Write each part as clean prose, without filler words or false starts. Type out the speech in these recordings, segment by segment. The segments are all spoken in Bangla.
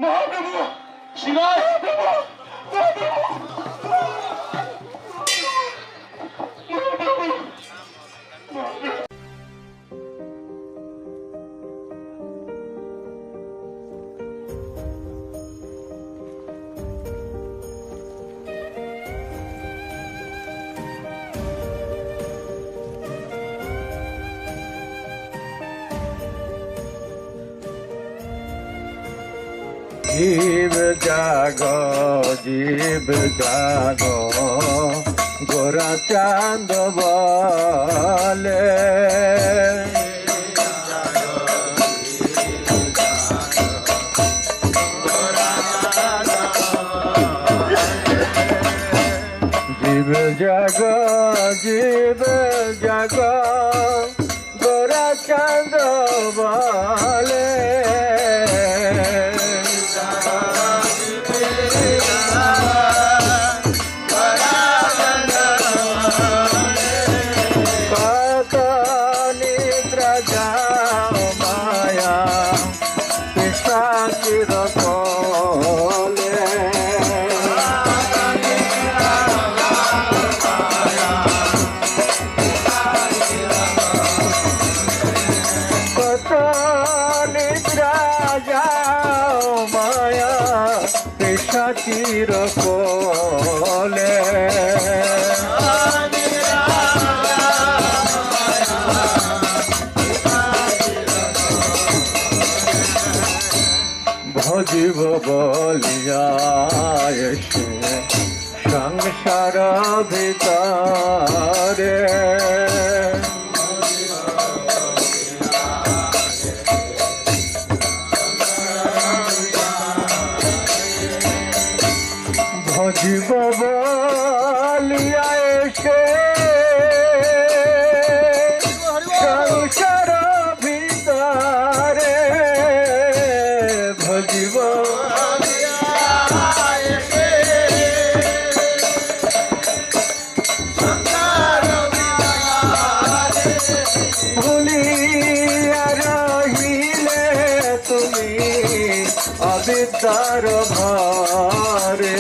মহাপ্রভু শিবায় জীব জাগ গোরা চাঁদ বলে জীব জাগ গোরা চাঁদ বলে চির কোলে ভজিব বলিয়া এসে সংসার ভিতরে ভজিব বলিয়া এসে সংসার ভিতরে ভজিব ভুলিয়া রহিলে তুমি অবিদ্যার ভারে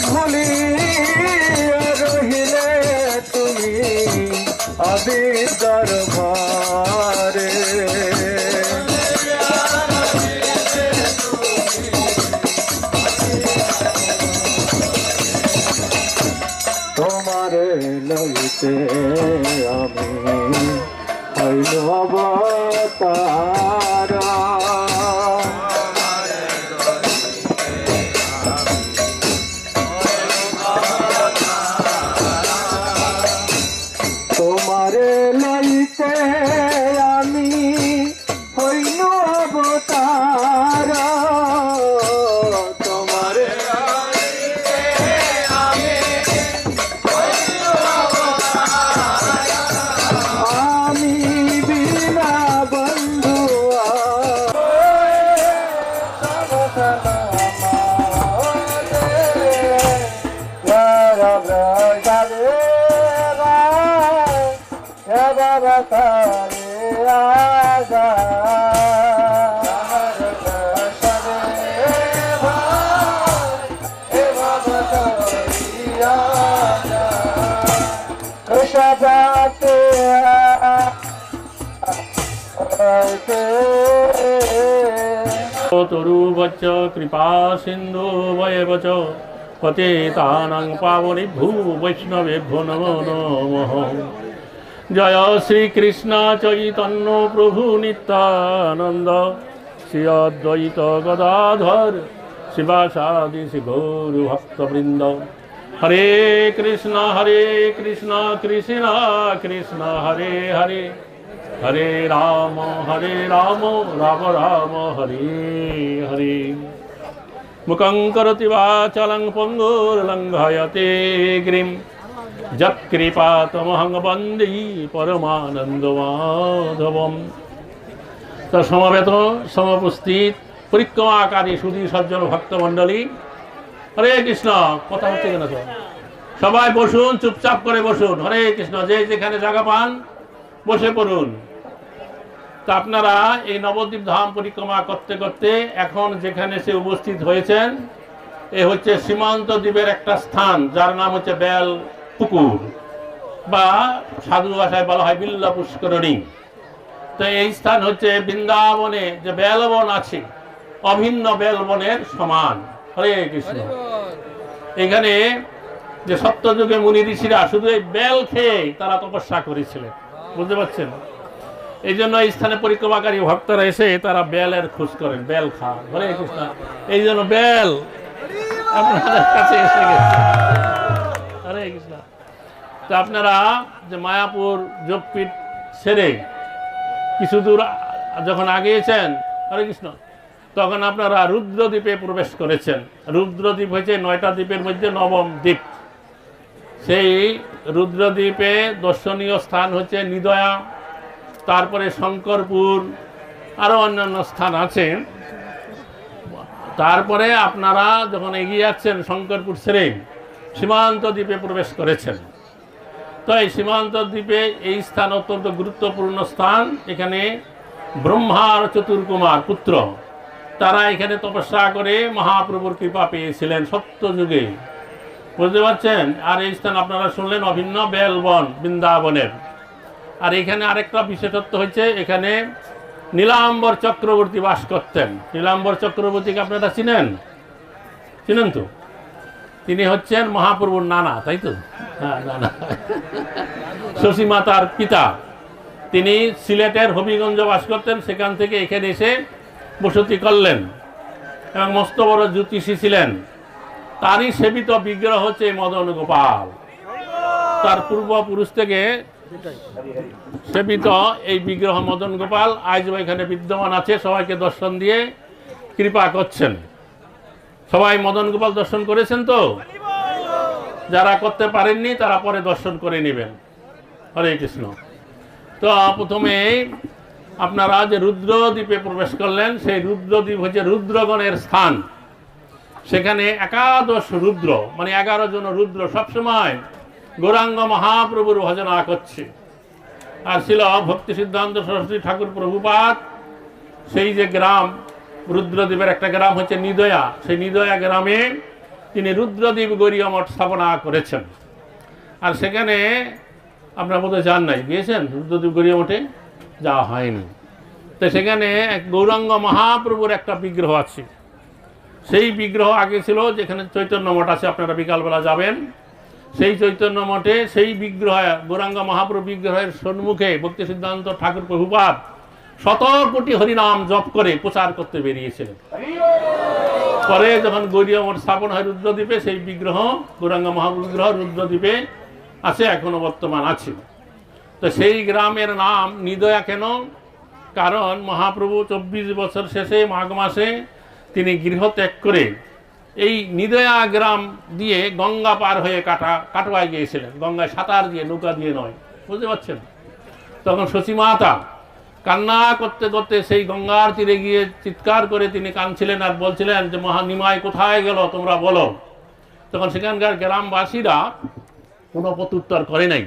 ভুলিয়া রহিলে তুমি অবিদ্যার ভারে তোমারে লইতে আমি হইল অবতার তোমারে লইতে আমি হইল অবতার তোমারে আমি বিনা বন্ধু तरुवच्च कृपा सिंधु वयवच पतितानां पावनेभ्यो वैष्णवेभ्यो नमो नमः। जय श्री कृष्ण चैतन्य प्रभु नित्यानंद श्री अद्वैत गदाधर शिवासादि गौर भक्तवृंद। हरे कृष्ण कृष्ण कृष्ण हरे हरे हरे राम राम राम हरे हरे। मुखं करोति वाचालं पङ्गुर्लङ्घयते गिरिं यत्कृपातमहं वन्दे परमानन्दमाधवम्। तो समवेत समुपस्थित परिक्रमाकारी सुधी सज्जन भक्तमंडली हरे कृष्ण कथा হচ্ছে কেন তো সবাই বসুন, চুপচাপ করে বসুন। হরে কৃষ্ণ। যে যেখানে জায়গা পান বসে পড়ুন। তা আপনারা এই নবদ্বীপ ধাম পরিক্রমা করতে করতে এখন যেখানে সে উপস্থিত হয়েছেন, এ হচ্ছে সীমান্ত দ্বীপের একটা স্থান, যার নাম হচ্ছে বেল পুকুর, বা সাধু ভাষায় বলা হয় বিল্লা পুষ্করণী। তো এই স্থান হচ্ছে বৃন্দাবনে যে বেলবন আছে, অভিন্ন বেলবনের সমান। হরে কৃষ্ণ। এখানে যে সত্যযুগে মুনি ঋষিরা শুধু এই বেল খেয়ে তারা তপস্যা করেছিলেন, বুঝতে পারছেন? এই জন্য এই স্থানে পরিক্রমাকারী ভক্তরা এসে তারা বেলের খোঁজ করেন, বেল খান। হরে কৃষ্ণ। এই জন্য বেল আপনাদের কাছে এসে গেছে। হরে কৃষ্ণ। তো আপনারা যে মায়াপুর যোগপীঠ ছেড়ে কিছু দূর যখন আগিয়েছেন, হরে কৃষ্ণ, তখন আপনারা রুদ্রদ্বীপে প্রবেশ করেছেন। রুদ্রদ্বীপ হচ্ছে 9টা দ্বীপের মধ্যে 9ম দ্বীপ। সেই রুদ্রদ্বীপে দর্শনীয় স্থান হচ্ছে নিদয়া, তারপরে শঙ্করপুর, আরও অন্যান্য স্থান আছে। তারপরে আপনারা যখন এগিয়ে যাচ্ছেন শঙ্করপুর ছেড়ে সীমান্ত দ্বীপে প্রবেশ করেছেন। তো এই সীমান্ত দ্বীপে এই স্থান অত্যন্ত গুরুত্বপূর্ণ স্থান। এখানে ব্রহ্মার চতুর্কুমার পুত্র তারা এখানে তপস্যা করে মহাপ্রভুর কৃপা পেয়েছিলেন সত্যযুগে, বুঝতে পারছেন? আর এই স্থান আপনারা শুনলেন অভিন্ন বেলবন বৃন্দাবনের। আর এখানে আরেকটা বিশেষত্ব হচ্ছে, এখানে নীলাম্বর চক্রবর্তী বাস করতেন। নীলাম্বর চক্রবর্তীকে আপনারা চিনেন? চিনেন তো? তিনি হচ্ছেন মহাপ্রভুর নানা, তাই তো? হ্যাঁ, নানা। শশী মাতার পিতা। তিনি সিলেটের হবিগঞ্জ বাস করতেন, সেখান থেকে এখানে এসে বসতি করলেন এবং মস্ত বড় জ্যোতিষী ছিলেন। তারই সেবিত বিগ্রহ হচ্ছে মদন গোপাল। তার পূর্বপুরুষ থেকে সেবিত এই বিগ্রহ মদন গোপাল আজও এখানে বিদ্যমান আছে, সবাইকে দর্শন দিয়ে কৃপা করছেন। সবাই মদন গোপাল দর্শন করেছেন তো? যারা করতে পারেননি তারা পরে দর্শন করে নেবেন। হরে কৃষ্ণ। তো প্রথমে আপনারা যে রুদ্রদ্বীপে প্রবেশ করলেন, সেই রুদ্রদ্বীপ হচ্ছে রুদ্রগণের স্থান। সেখানে একাদশ রুদ্র, মানে 11 জন রুদ্র সবসময় গৌরাঙ্গ মহাপ্রভুর ভজনা করছে। আর ছিল ভক্তি সিদ্ধান্ত সরস্বতী ঠাকুর প্রভুপাদ। সেই যে গ্রাম রুদ্রদ্বীপের একটা গ্রাম হচ্ছে নিদয়া, সেই নিদয়া গ্রামে তিনি রুদ্রদ্বীপ গৌরীয় মঠ স্থাপনা করেছেন। আর সেখানে আপনারা বোধহয় যান নাই, গিয়েছেন রুদ্রদ্বীপ গৌরীয় মঠে? যাওয়া হয়নি। তো সেখানে এক গৌরাঙ্গ মহাপ্রভুর একটা বিগ্রহ আছে। সেই বিগ্রহ আগে ছিল যেখানে চৈতন্য মঠ আছে, আপনারা বিকালবেলা যাবেন। সেই চৈতন্য মঠে সেই বিগ্রহ, গৌরাঙ্গ মহাপ্রভু বিগ্রহের সম্মুখে ভক্তি সিদ্ধান্ত ঠাকুর প্রভুপাদ 100 কোটি হরিনাম জপ করে প্রচার করতে বেরিয়েছিলেন। পরে যখন গৌরীয় মঠ স্থাপন হয় রুদ্রদ্বীপে, সেই বিগ্রহ গৌরাঙ্গ মহাপ্রভু বিগ্রহ রুদ্রদ্বীপে আছে, এখনো বর্তমান আছে। তো সেই গ্রামের নাম নিদয়া কেন? কারণ মহাপ্রভু 24 বছর শেষে মাঘ মাসে তিনি গৃহ ত্যাগ করে এই নিদয়া গ্রাম দিয়ে গঙ্গা পার হয়ে কাটোয়ায় গিয়েছিলেন। গঙ্গায় সাঁতার দিয়ে, নৌকা দিয়ে নয়, বুঝতে পারছেন? তখন শশী মাতা কান্না করতে করতে সেই গঙ্গার তীরে গিয়ে চিৎকার করে তিনি কাঁদছিলেন আর বলছিলেন যে মহানিমাই কোথায় গেল তোমরা বলো। তখন সেখানকার গ্রামবাসীরা কোনো প্রত্যুত্তর করে নাই,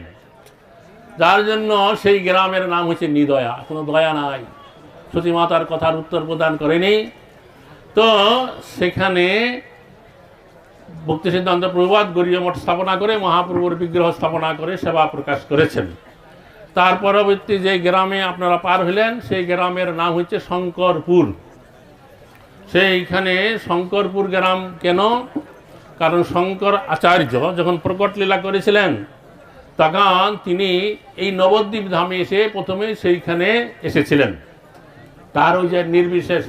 যার জন্য সেই গ্রামের নাম হচ্ছে নিদয়া। কোনো দয়া নাই, সতী মাতার কথার উত্তর প্রদান করেনি। তো সেখানে ভক্তি সিদ্ধান্ত প্রভুপাদ গৌরীয় মঠ স্থাপনা করে মহাপ্রভুর বিগ্রহ স্থাপনা করে সেবা প্রকাশ করেছেন। তার পরবর্তী যে গ্রামে আপনারা পার হলেন, সেই গ্রামের নাম হচ্ছে শঙ্করপুর। সেইখানে শঙ্করপুর গ্রাম কেন? কারণ শঙ্কর আচার্য যখন প্রকট লীলা করেছিলেন, তখন তিনি এই নবদ্বীপ ধামে এসে প্রথমে সেইখানে এসেছিলেন তার ওই যে নির্বিশেষ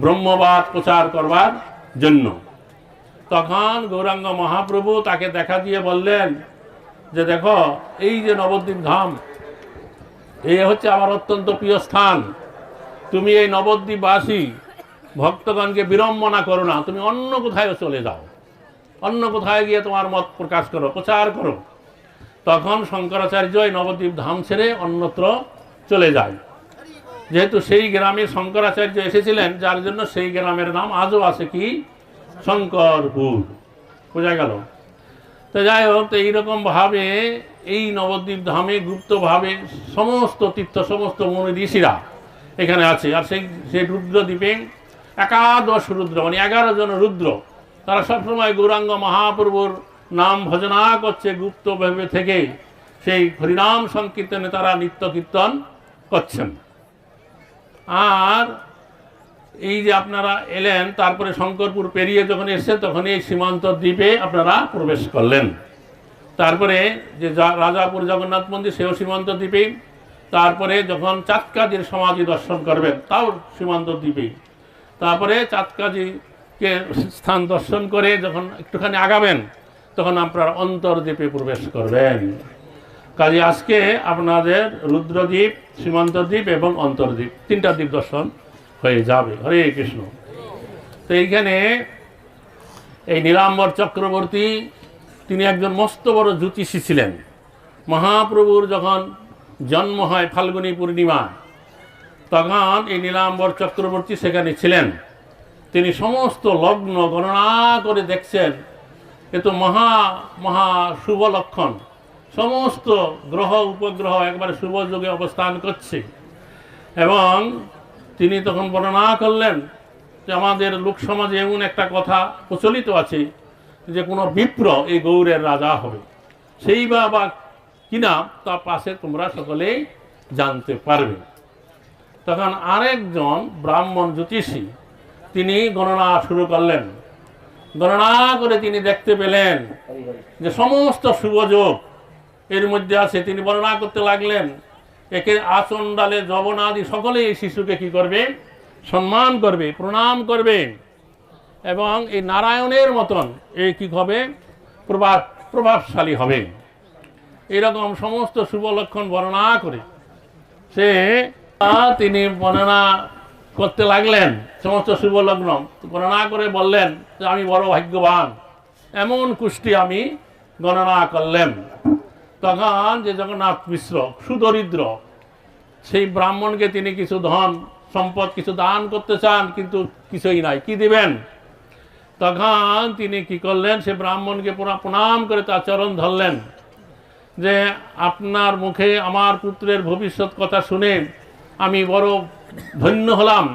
ব্রহ্মবাদ প্রচার করবার জন্য। তখন গৌরাঙ্গ মহাপ্রভু তাকে দেখা দিয়ে বললেন যে দেখো, এই যে নবদ্বীপ ধাম, এই হচ্ছে আমার অত্যন্ত প্রিয় স্থান। তুমি এই নবদ্বীপবাসী ভক্তগণকে বিড়ম্বনা করো না, তুমি অন্য কোথায় চলে যাও, অন্য কোথায় গিয়ে তোমার মত প্রকাশ করো, প্রচার করো। তখন শঙ্করাচার্য এই নবদ্বীপ ধাম ছেড়ে অন্যত্র চলে যায়। যেহেতু সেই গ্রামে শঙ্করাচার্য এসেছিলেন, যার জন্য সেই গ্রামের নাম আজও আছে কি? শঙ্করপুর। বোঝা গেল? তো তো যাই হোক, তো এইরকমভাবে এই নবদ্বীপ ধামে গুপ্তভাবে সমস্ত তীর্থ, সমস্ত মুনি ঋষিরা এখানে আছে। আর সেই রুদ্রদ্বীপে একাদশ রুদ্র, মানে 11 জন রুদ্র, তারা সবসময় গৌরাঙ্গ মহাপ্রভুর নাম ভজনা করছে গুপ্তভাবে থেকে। সেই হরিনাম সংকীর্তনে তারা নিত্য কীর্তন করছেন। আর এই যে আপনারা এলেন, তারপরে শঙ্করপুর পেরিয়ে যখন এসে তখন এই সীমান্ত দ্বীপে আপনারা প্রবেশ করলেন। তারপরে যে রাজাপুর জগন্নাথ মন্দির, সেও সীমান্ত দ্বীপে। তারপরে যখন চাঁদকাজির সমাধি দর্শন করবেন, তাও সীমান্ত দ্বীপে। তারপরে চাঁদকাজিকে স্থান দর্শন করে যখন একটুখানি আগাবেন, তখন আপনারা অন্তর্দ্বীপে প্রবেশ করবেন। কাজে আজকে আপনাদের রুদ্রদ্বীপ, সীমান্তদ্বীপ এবং অন্তর্দ্বীপ, 3টা দ্বীপ দর্শন হয়ে যাবে। হরে কৃষ্ণ। তো এইখানে এই নীলাম্বর চক্রবর্তী, তিনি একজন মস্ত বড় জ্যোতিষী ছিলেন। মহাপ্রভুর যখন জন্ম হয় ফাল্গুনী পূর্ণিমা, তখন এই নীলাম্বর চক্রবর্তী সেখানে ছিলেন। তিনি সমস্ত লগ্ন গণনা করে দেখছেন, এ তো মহা মহা শুভ লক্ষণ, সমস্ত গ্রহ উপগ্রহ একবারে শুভ যোগে অবস্থান করছে। এবং তিনি তখন বর্ণনা করলেন যে আমাদের লোকসমাজে এমন একটা কথা প্রচলিত আছে যে কোনো বিপ্র এই গৌড়ের রাজা হবে, সেই বা কিনা তার পাশে তোমরা সকলেই জানতে পারবে। তখন আরেকজন ব্রাহ্মণ জ্যোতিষী তিনি গণনা শুরু করলেন। গণনা করে তিনি দেখতে পেলেন যে সমস্ত শুভযোগ এর মধ্যে আছে। তিনি বর্ণনা করতে লাগলেন, একে আচণ্ডালে যবনাদি সকলেই এই শিশুকে কি করবে? সম্মান করবে, প্রণাম করবে, এবং এই নারায়ণের মতন এই কি হবে? প্রভাবশালী হবে। এরকম সমস্ত শুভ লক্ষণ বর্ণনা করে তিনি বর্ণনা করতে লাগলেন। সমস্ত শুভ লগ্ন গণনা করে বললেন যে আমি বড় ভাগ্যবান, এমন কুষ্টি আমি গণনা করলেন। তখন যে জগন্নাথ মিশ্র সুদরিদ্র, সেই ব্রাহ্মণকে তিনি কিছু ধন সম্পদ কিছু দান করতে চান, কিন্তু কিছুই নাই, কি দিবেন? তখন তিনি কি করলেন? সে ব্রাহ্মণকে প্রণাম করে তার চরণ ধরলেন যে আপনার মুখে আমার পুত্রের ভবিষ্যৎ কথা শুনে আমি বড় ধন্য হলাম,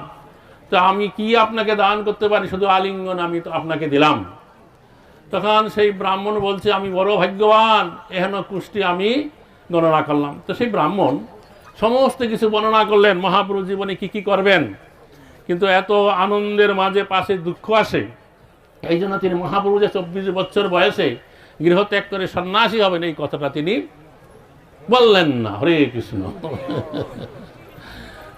তো আমি কি আপনাকে দান করতে পারি? শুধু আলিঙ্গন আমি তো আপনাকে দিলাম। তখন সেই ব্রাহ্মণ বলছে আমি বড় ভাগ্যবান, এহেন কুষ্টি আমি গণনা করলাম। তো সেই ব্রাহ্মণ সমস্ত কিছু বর্ণনা করলেন মহাপ্রভু জীবনে কি কি করবেন, কিন্তু এত আনন্দের মাঝে পাশে দুঃখ আসে। এই জন্য তিনি মহাপ্রভু যে 24 বছর বয়সে গৃহত্যাগ করে সন্ন্যাসী হবেন, এই কথাটা তিনি বললেন না। হরে কৃষ্ণ।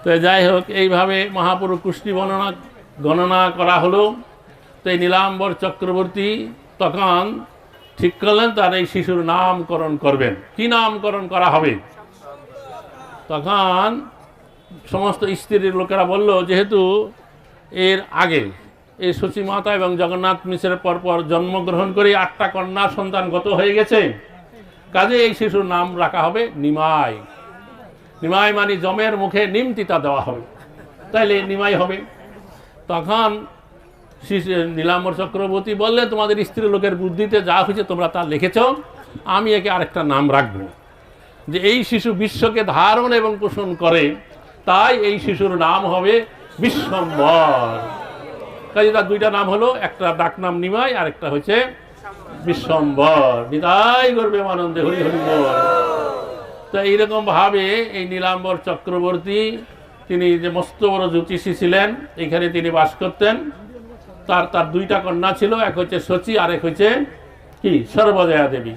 তো যাই হোক, এইভাবে মহাপ্রভু কুষ্টি গণনা করা হলো। তো এই নীলাম্বর চক্রবর্তী তখন ঠিক করলেন তার এই শিশুর নামকরণ করবেন। কি নামকরণ করা হবে? তখন সমস্ত স্ত্রীর লোকেরা বলল, যেহেতু এর আগে এই সচী মাতা এবং জগন্নাথ মিশ্রের পরপর জন্মগ্রহণ করে 8টা কন্যা সন্তান গত হয়ে গেছে, কাজে এই শিশুর নাম রাখা হবে নিমাই। নিমাই মানে জমের মুখে নিমতিতা দেওয়া হবে, তাইলে নিমাই হবে। তখন নীলাম্বর চক্রবর্তী বললে, তোমাদের স্ত্রী লোকের বুদ্ধিতে যা হয়েছে তোমরা তা লিখেছ, আমি একে আরেকটা নাম রাখবো, যে এই শিশু বিশ্বকে ধারণ এবং পোষণ করে, তাই এই শিশুর নাম হবে বিশ্বম্বর। কাজে তার 2টা নাম হলো, একটা ডাক নাম নিমাই আর একটা হচ্ছে বিশ্বম্বর। বিদায় করবে আনন্দে, হরি হরি বল। তো এইরকম ভাবে এই নীলাম্বর চক্রবর্তী তিনি যে মস্ত বড় জ্যোতিষী ছিলেন, এখানে তিনি বাস করতেন। তার 2টা কন্যা ছিল, এক হচ্ছে শচী আর এক হচ্ছে কি সর্বজয়া দেবী।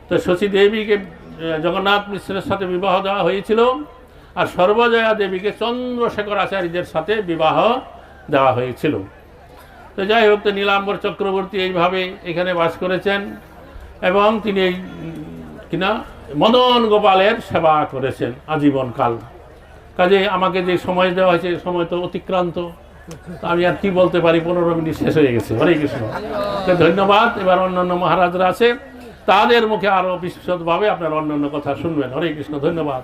তো শচী দেবীকে জগন্নাথ মিশ্রের সাথে বিবাহ দেওয়া হয়েছিল, আর সর্বজয়া দেবীকে চন্দ্রশেখর আচার্যের সাথে বিবাহ দেওয়া হয়েছিল। তো যাই হোক, তো নীলাম্বর চক্রবর্তী এইভাবে এখানে বাস করেছেন, এবং তিনি এই কিনা মদন গোপালের সেবা করেছেন আজীবনকাল। কাজে আমাকে যে সময় দেওয়া হয়েছে, সময় তো অতিক্রান্ত, আমি আর কি বলতে পারি, 15 মিনিট শেষ হয়ে গেছে। হরে কৃষ্ণ। তো ধন্যবাদ। এবার অন্যান্য মহারাজরা আছে, তাদের মুখে আরো বিশদভাবে আপনার অন্যান্য কথা শুনবেন। হরে কৃষ্ণ। ধন্যবাদ।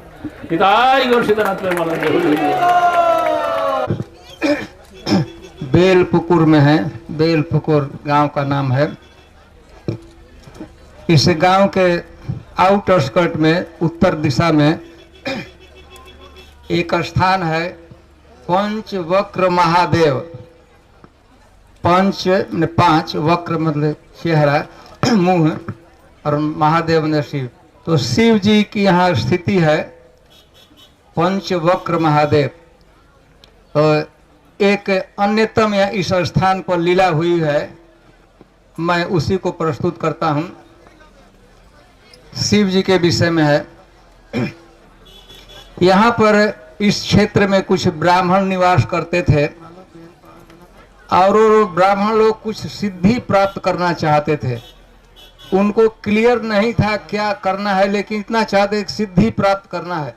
পিতাই গৌর সীতানাথ প্রেমানন্দ। बेलपुकुर में है, बेलपुकुर गांव का नाम है। इस गांव के आउटस्कर्ट में उत्तर दिशा में एक स्थान है पंचवक्र महादेव। पंच ने पांच, वक्र मतलब चेहरा मुंह, और महादेव ने शिव। तो शिव जी की यहाँ स्थिति है पंचवक्र महादेव। तो एक अन्यतम या इस स्थान पर लीला हुई है, मैं उसी को प्रस्तुत करता हूँ। शिव जी के विषय में है। यहाँ पर इस क्षेत्र में कुछ ब्राह्मण निवास करते थे और वो ब्राह्मण लोग कुछ सिद्धि प्राप्त करना चाहते थे। उनको क्लियर नहीं था क्या करना है, लेकिन इतना चाहते कि सिद्धि प्राप्त करना है।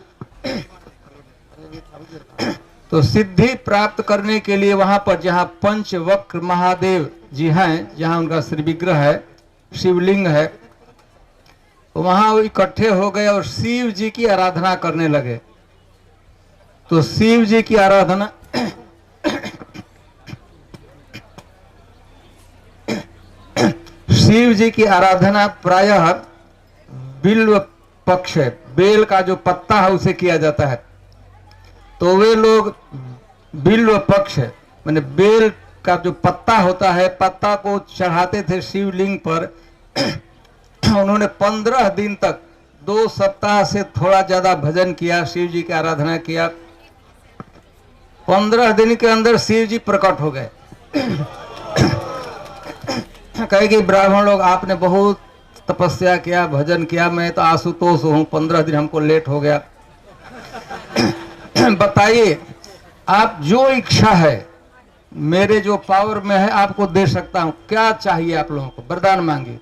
तो सिद्धि प्राप्त करने के लिए वहां पर जहां पंचवक्र महादेव जी हैं, जहां उनका श्री विग्रह है, शिवलिंग है, तो वहां वो इकट्ठे हो गए और शिव जी की आराधना करने लगे। तो शिव जी की आराधना शिव जी की आराधना प्रायः बिल्व पक्ष है, बेल का जो पत्ता है उसे किया जाता है। तो वे लोग बिल्व पक्ष माने बेल का जो पत्ता होता है, पत्ता को चढ़ाते थे शिवलिंग पर। उन्होंने 15 दिन तक 2 सप्ताह से थोड़ा ज्यादा भजन किया, शिव जी की आराधना किया। 15 दिन के अंदर शिव जी प्रकट हो गए। कहे कि ब्राह्मण लोग आपने बहुत तपस्या किया, भजन किया, मैं तो आशुतोष हूँ, 15 दिन हमको लेट हो गया। बताइए आप जो इच्छा है मेरे जो पावर में है आपको दे सकता हूं, क्या चाहिए आप लोगों को, वरदान मांगिए।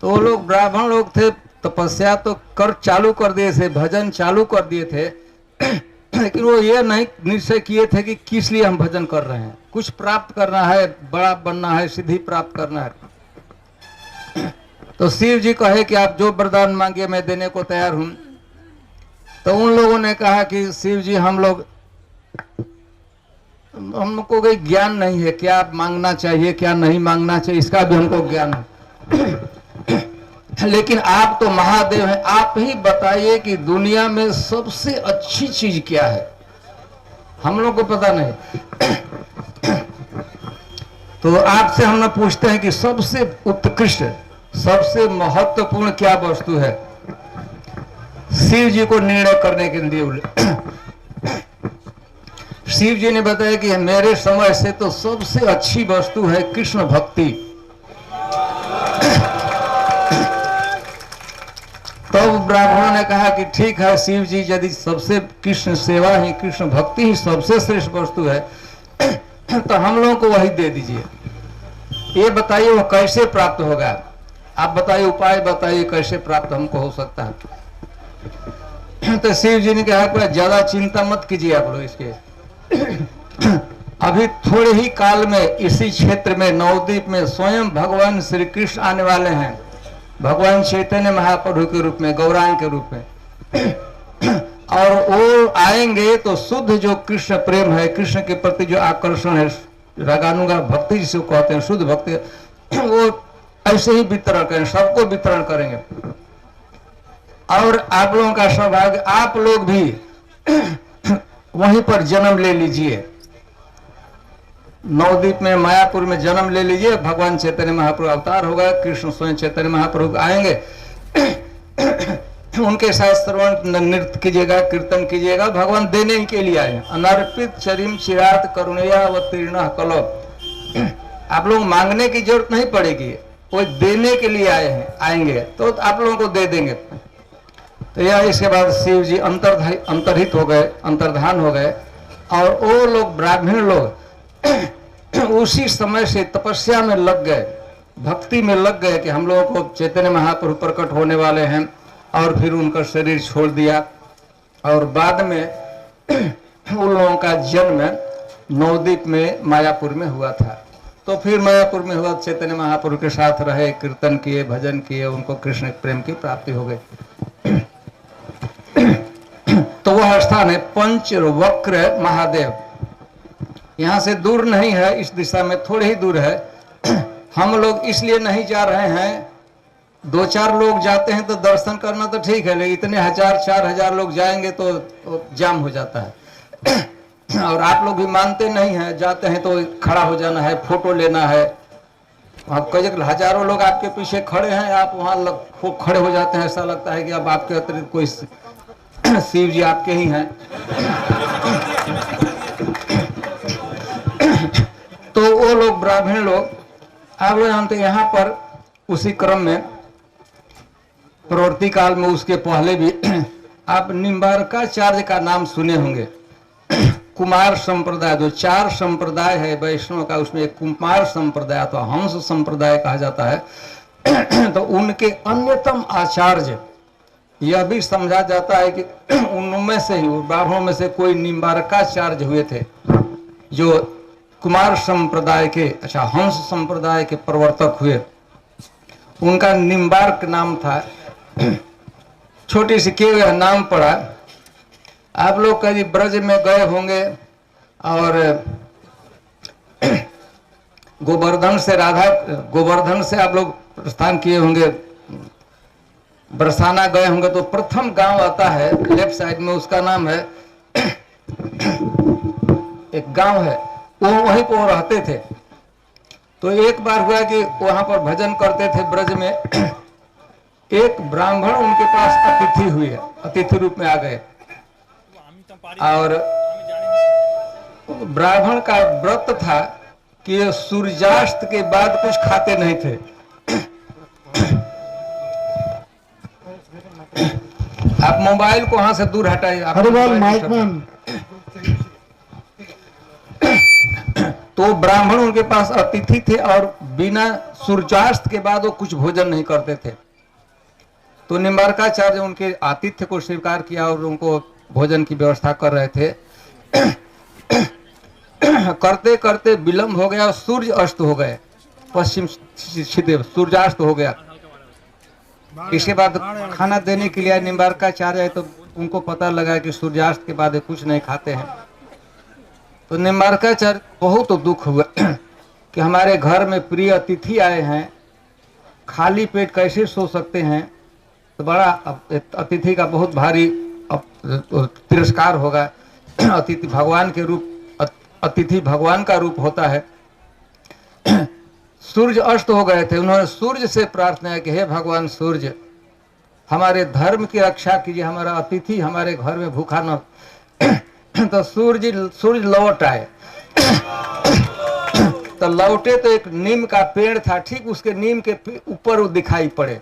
तो वो लोग ब्राह्मण लोग थे, तपस्या तो कर चालू कर दिए थे, भजन चालू कर दिए थे, लेकिन वो ये नहीं निश्चय किए थे कि किस लिए हम भजन कर रहे हैं। कुछ प्राप्त करना है, बड़ा बनना है, सिद्धि प्राप्त करना है। तो शिव जी कहे कि आप जो वरदान मांगिए मैं देने को तैयार हूं। तो उन लोगों ने कहा कि शिव जी हमको कोई ज्ञान नहीं है, क्या मांगना चाहिए क्या नहीं मांगना चाहिए इसका भी हमको ज्ञान है। लेकिन आप तो महादेव हैं, आप ही बताइए कि दुनिया में सबसे अच्छी चीज क्या है, हम लोग को पता नहीं। तो आपसे हम लोग पूछते हैं कि सबसे उत्कृष्ट, सबसे महत्वपूर्ण क्या वस्तु है। शिव जी को निर्णय करने के लिए शिव जी ने बताया कि मेरे समय से तो सबसे अच्छी वस्तु है कृष्ण भक्ति। तब ब्राह्मणों ने कहा कि ठीक है शिव जी, यदि सबसे कृष्ण सेवा ही, कृष्ण भक्ति ही सबसे श्रेष्ठ वस्तु है तो हम लोगों को वही दे दीजिए। ये बताइए वो कैसे प्राप्त होगा, आप बताइए, उपाय बताइए कैसे प्राप्त हमको हो सकता है। तो शिव जी ने कहा ज्यादा चिंता मत कीजिए आप लोग इसके। अभी थोड़े ही काल में इसी क्षेत्र में नवद्वीप में स्वयं भगवान श्री कृष्ण आने वाले हैं, भगवान चैतन्य महाप्रभु के रूप में, गौरांग के रूप में। और वो आएंगे तो शुद्ध जो कृष्ण प्रेम है, कृष्ण के प्रति जो आकर्षण है, रागानुगा भक्ति जिसे कहते हैं, शुद्ध भक्ति, वो ऐसे ही वितरण करेंगे, सबको वितरण करेंगे। और आप लोगों का सौभाग्य, आप लोग भी वहीं पर जन्म ले लीजिए, नवद्वीप में मायापुर में जन्म ले लीजिए। भगवान चैतन्य महाप्रभु अवतार होगा, कृष्ण स्वयं चैतन्य महाप्रभु आएंगे, उनके साथ श्रवण नृत्य कीजिएगा, कीर्तन कीजिएगा। भगवान देने ही के लिए आए। अनर्पित चरिम चिरात करुणया अवतीर्ण कलो। आप लोग मांगने की जरूरत नहीं पड़ेगी, वो देने के लिए आए हैं, आएंगे तो आप लोगों को दे देंगे। तो यह इसके बाद शिव जी अंतर्हित हो गए, अंतर्धान हो गए। और वो लोग ब्राह्मण लोग उसी समय से तपस्या में लग गए, भक्ति में लग गए कि हम लोगों को चैतन्य महाप्रभु प्रकट होने वाले हैं। और फिर उनका शरीर छोड़ दिया और बाद में उन लोगों का जन्म नवद्वीप में मायापुर में हुआ था। तो फिर मायापुर में हुआ, चैतन्य महाप्रभु के साथ रहे, कीर्तन किए, भजन किए, उनको कृष्ण प्रेम की प्राप्ति हो गई। तो वह स्थान है पंचवक्र महादेव। यहाँ से दूर नहीं है, इस दिशा में थोड़े ही दूर है। हम लोग इसलिए नहीं जा रहे हैं, 2-4 लोग जाते हैं तो दर्शन करना तो ठीक है, लेकिन इतने 1000-4000 लोग जाएंगे तो जाम हो जाता है। और आप लोग भी मानते नहीं हैं, जाते हैं तो खड़ा हो जाना है, फोटो लेना है। आप कई हजारों लोग आपके पीछे खड़े हैं, आप वहाँ खड़े हो जाते हैं, ऐसा लगता है कि अब आपके अतिरिक्त कोई शिव जी आपके ही हैं। तो वो लोग ब्राह्मण लोग, आप लोग जानते हैं, यहाँ पर उसी क्रम में प्रवृत्ति काल में, उसके पहले भी आप निम्बारकाचार्य का नाम सुने होंगे। कुमार संप्रदाय, जो 4 संप्रदाय है वैष्णव का, उसमें एक कुमार संप्रदाय तो हंस संप्रदाय कहा जाता है। तो उनके अन्यतम आचार्य, यह भी समझा जाता है कि उनमें से ही, ब्राह्मणों में से कोई निम्बारकाचार्य हुए थे, जो कुमार संप्रदाय के, अच्छा हंस संप्रदाय के प्रवर्तक हुए। उनका निम्बार्क नाम था। छोटी सी के नाम पड़ा। आप लोग कभी ब्रज में गए होंगे और गोवर्धन से आप लोग प्रस्थान किए होंगे, बरसाना गए होंगे, तो प्रथम गांव आता है लेफ्ट साइड में, उसका नाम है, एक गांव है, वो वहीं पर रहते थे। तो एक बार हुआ कि वहां पर भजन करते थे ब्रज में, एक ब्राह्मण उनके पास अतिथि हुए, अतिथि रूप में आ गए। और ब्राह्मण का व्रत था कि सूर्यास्त के बाद कुछ खाते नहीं थे। आप मोबाइल को वहां से दूर हटाइए। तो ब्राह्मण उनके पास अतिथि थे और बिना सूर्यास्त के बाद वो कुछ भोजन नहीं करते थे। तो निम्बारकाचार्य उनके आतिथ्य को स्वीकार किया और उनको भोजन की व्यवस्था कर रहे थे। करते करते विलंब हो गया, सूर्य अस्त हो गए, पश्चिम क्षितिज सूर्यास्त हो गया। इसके बाद खाना देने के लिए निम्बारकाचार्य है, तो उनको पता लगा कि सूर्यास्त के बाद कुछ नहीं खाते हैं। तो निम्बारकाचार्य बहुत दुख हुआ कि हमारे घर में प्रिय अतिथि आए हैं, खाली पेट कैसे सो सकते हैं। तो बड़ा अतिथि का बहुत भारी तिरस्कार होगा। अतिथि भगवान के रूप, अतिथि भगवान का रूप होता है। सूर्य अस्त हो गए थे, उन्होंने सूर्य से प्रार्थना की, हे भगवान सूर्य, हमारे धर्म की रक्षा कीजिए, हमारा अतिथि हमारे घर में भूखा न। तो सूर्य लौट आए। तो लौटे तो एक नीम का पेड़ था, ठीक उसके नीम के ऊपर वो दिखाई पड़े।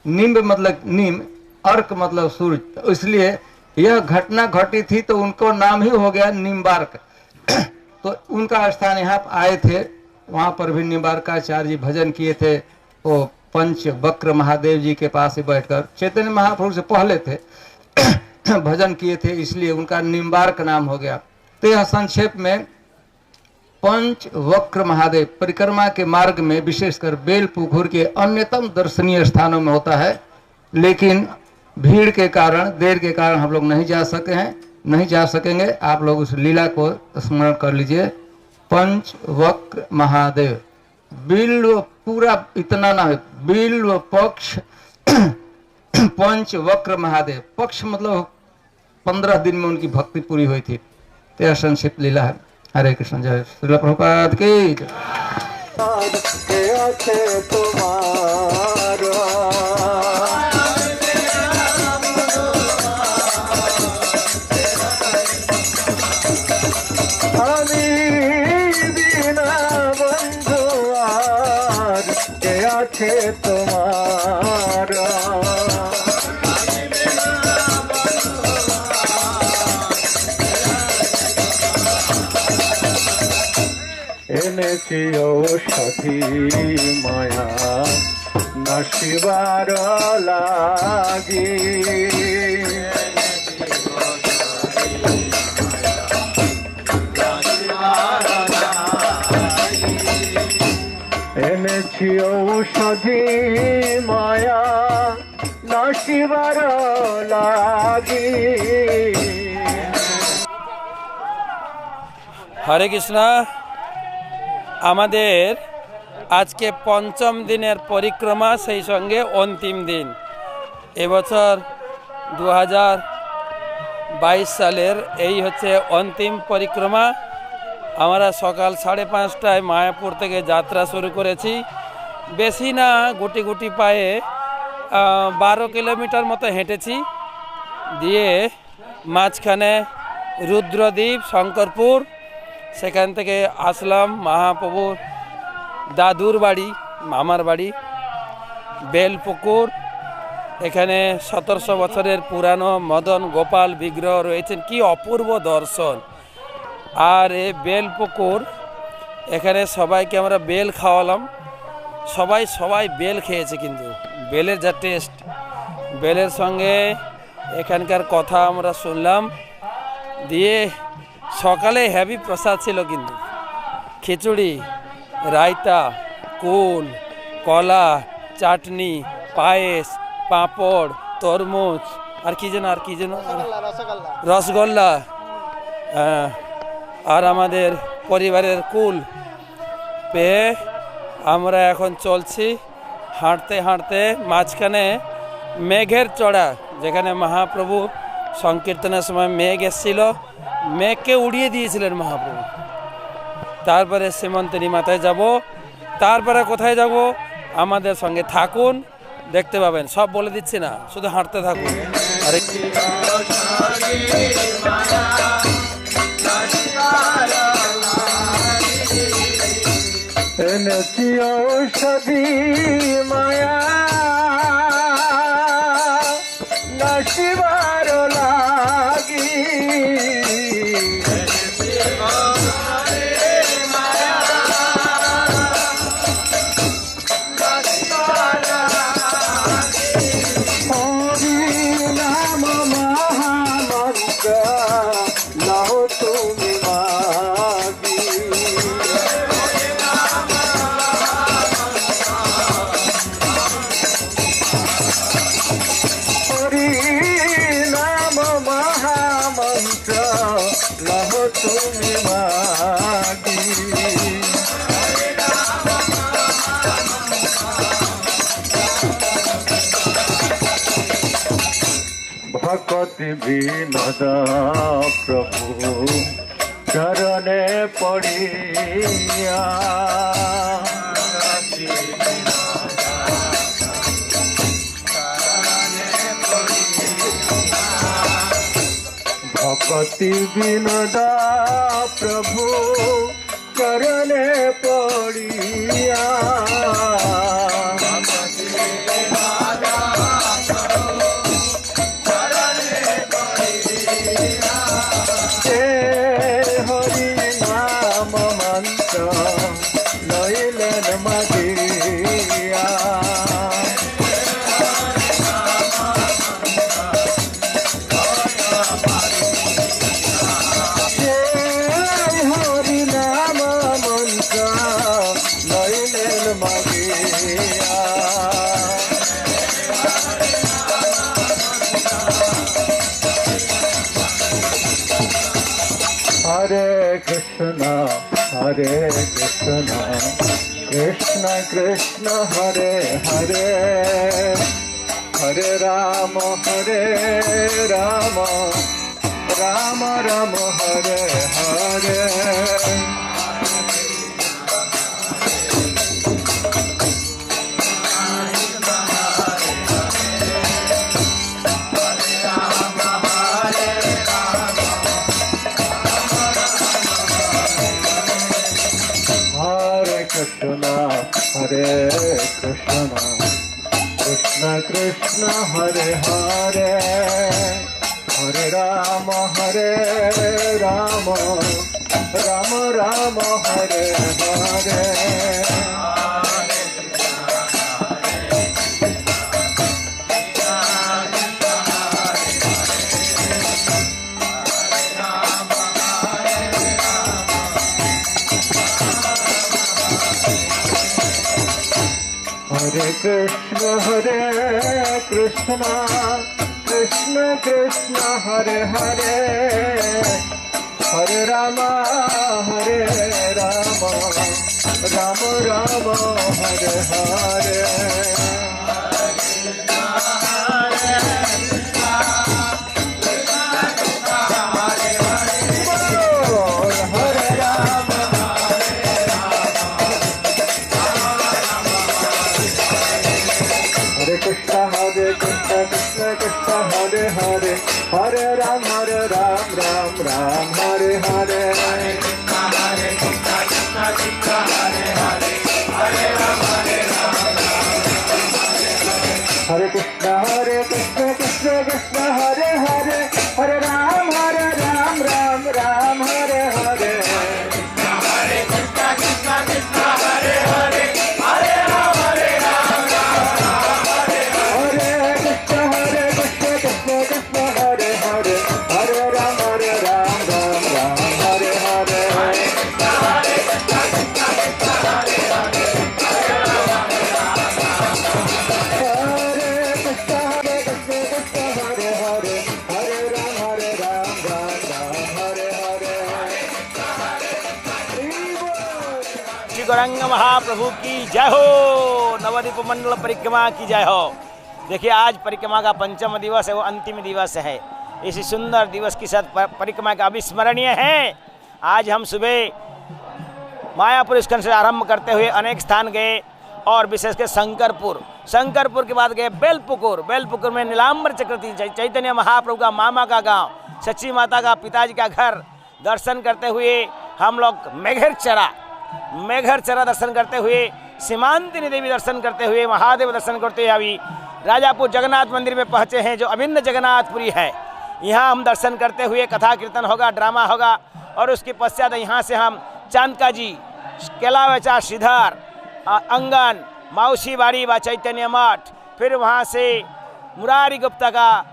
नीम मतलब नीम, अर्क मतलब सूर्य, तो इसलिए यह घटना घटी थी, तो उनको नाम ही हो गया निम्बार्क। तो उनका स्थान यहाँ आए थे, वहाँ पर भी निम्बारकाचार्य जी भजन किए थे। वो पंच वक्र महादेव जी के पास ही बैठकर, चैतन्य महाप्रभु से पहले थे, भजन किए थे, इसलिए उनका निम्बार्क नाम हो गया। तो यह संक्षेप में पंच वक्र महादेव परिक्रमा के मार्ग में, विशेषकर बेलपुखुर के अन्यतम दर्शनीय स्थानों में होता है। लेकिन भीड़ के कारण, देर के कारण हम लोग नहीं जा सकेंगे। आप लोग उस लीला को स्मरण कर लीजिए। पंच वक्र महादेव, बिल्व पूरा इतना ना है, बिल्व पक्ष पंच वक्र महादेव, पक्ष मतलब 15 दिन में उनकी भक्ति पूरी हुई थी। तो यह संक्षिप्त लीला है। हरे कृष्ण, जय श्रील प्रभुपाद की जय। এনেছি ঔষধি মায়া নাশিবার লাগি, এনেছি ঔষধি মায়া নাশিবার লাগি। হরে কৃষ্ণ। আমাদের আজকে পঞ্চম দিনের পরিক্রমা, সেই সঙ্গে অন্তিম দিন। এবছর 2022 সালের এই হচ্ছে অন্তিম পরিক্রমা। আমরা সকাল 5:30টায় মায়াপুর থেকে যাত্রা শুরু করেছি। বেশি না, গুটি গুটি পায়ে 12 কিলোমিটার মতো হেঁটেছি। দিয়ে মাঝখানে রুদ্রদ্বীপ, শঙ্করপুর, সেখান থেকে আসলাম মহাপ্রভুর দাদুর বাড়ি, মামার বাড়ি বেলপুকুর। এখানে 1700 বছরের পুরানো মদন গোপাল বিগ্রহ রয়েছেন, কি অপূর্ব দর্শন। আর এ বেলপুকুর, এখানে সবাইকে আমরা বেল খাওয়ালাম। সবাই বেল খেয়েছে, কিন্তু বেলের যা টেস্ট, বেলের সঙ্গে এখানকার কথা আমরা শুনলাম। দিয়ে সকালে হেভি প্রসাদ ছিল, কিন্তু খিচুড়ি, রায়তা, কুল, কলা, চাটনি, পায়েস, পাঁপড়, তরমুজ, আর কি যেন রসগোল্লা, আর আমাদের পরিবারের কুল পেয়ে আমরা এখন চলছি হাঁটতে হাঁটতে। মাঝখানে মেঘের চড়া, যেখানে মহাপ্রভু সংকীর্তনের সময় মেঘ এসেছিল, মেঘকে উড়িয়ে দিয়েছিলেন মহাপ্রভু। তারপরে শ্রীমন্তনী মাথায় যাব। তারপরে কোথায় যাব, আমাদের সঙ্গে থাকুন, দেখতে পাবেন। সব বলে দিচ্ছি না, শুধু হাঁটতে থাকুন। আরে এনেছি ঔষধি মায়া, নাশিবার লাগি। হরি নাম মহামন্ত্র লহ তুমি মাগি। হরি নাম মহামন্ত্র লহ তুমি মাগি। ভকতি বিনোদ প্রভু চরণে পড়িয়া। ভকতি বিনোদ প্রভু চরণে পড়িয়া। হরি নাম মন্ত্র লইলেন মাগিয়া। হরি নাম মন্ত্র লইলেন মাগিয়া। হরে কৃষ্ণ কৃষ্ণ কৃষ্ণ হরে হরে, হরে রাম রাম রাম হরে হরে। হরে কৃষ্ণ কৃষ্ণ কৃষ্ণ হরে হরে, হরে রাম রাম রাম হরে হরে। হরে Krishna Krishna Krishna Hare Hare, Hare Rama, Hare Rama, Rama Rama, Hare Hare. Krishna, Krishna Krishna, Hare Hare, Hare Ram, Ram Ram, Hare Hare. Hare Krishna, Krishna Krishna, Hare Hare, Hare Ram, Hare Krishna, Krishna Krishna, Hare Hare, Hare Ram, Ram Ram, Hare Hare. Hare Krishna, Krishna Krishna, Hare Hare, Hare Ram, Gaurang महाप्रभु की जय हो, नवद्वीप मंडल परिक्रमा की जय हो। देखिए आज परिक्रमा का पंचम दिवस है, वो अंतिम दिवस है। इसी सुंदर दिवस के साथ परिक्रमा का अविस्मरणीय है। आज हम सुबह मायापुर स्कंद से आरंभ करते हुए अनेक स्थान गए और विशेषकर शंकरपुर के बाद गए बेलपुकुर में नीलांबर चक्रवर्ती चैतन्य महाप्रभु का मामा का गांव, सच्ची माता का पिताजी का घर दर्शन करते हुए हम लोग मेघरचरा दर्शन करते हुए, सीमांतिनी देवी दर्शन करते हुए, महादेव दर्शन करते हुए अभी राजापुर जगन्नाथ मंदिर में पहुँचे हैं, जो अभिन्न जगन्नाथपुरी है। यहाँ हम दर्शन करते हुए कथा कीर्तन होगा, ड्रामा होगा और उसके पश्चात यहाँ से हम चांदका जी, केलावेचा श्रीधर अंगन, माउसी बाड़ी व चैतन्य मठ, फिर वहाँ से मुरारी गुप्ता का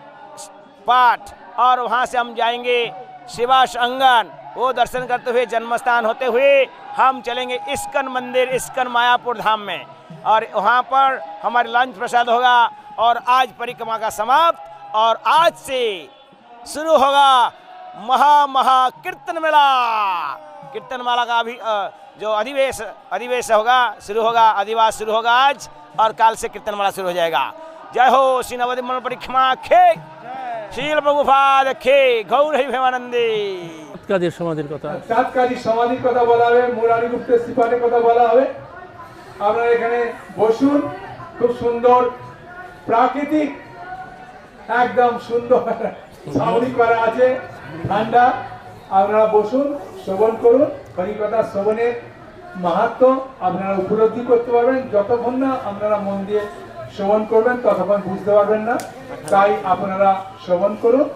पाठ और वहाँ से हम जाएंगे शिवाश अंगन, वो दर्शन करते हुए जन्मस्थान होते हुए हम चलेंगे इस्कन मंदिर, इस्कन मायापुर धाम में और वहाँ पर हमारे लंच प्रसाद होगा। और आज परिक्रमा का समाप्त और आज से शुरू होगा महा कीर्तन मेला। कीर्तन माला का अभी जो अधिवेश होगा, शुरू होगा, अधिवास शुरू होगा आज और काल से कीर्तन माला शुरू हो जाएगा। जय हो श्री नवद्वीप मंडल परिक्रमा खे, शील प्रभुपाद खे, गौर हरि प्रेमानंदे। কাজের সমাধির কথা, চাঁদকাজী সমাধির কথা বলা হবে, মুরারি গুপ্তের সিপাটের কথা বলা হবে। আপনারা এখানে বসুন, খুব সুন্দর প্রাকৃতিক একদম সুন্দর ছাউনি করা আছে, ঠান্ডা। আপনারা বসুন, শ্রবণ করুন, হরিকথা শ্রবণের মাহাত্ম্য আপনারা উপলব্ধি করতে পারবেন। যতক্ষণ না আপনারা মন দিয়ে শ্রবণ করবেন ততক্ষণ বুঝতে পারবেন না, তাই আপনারা শ্রবণ করুন,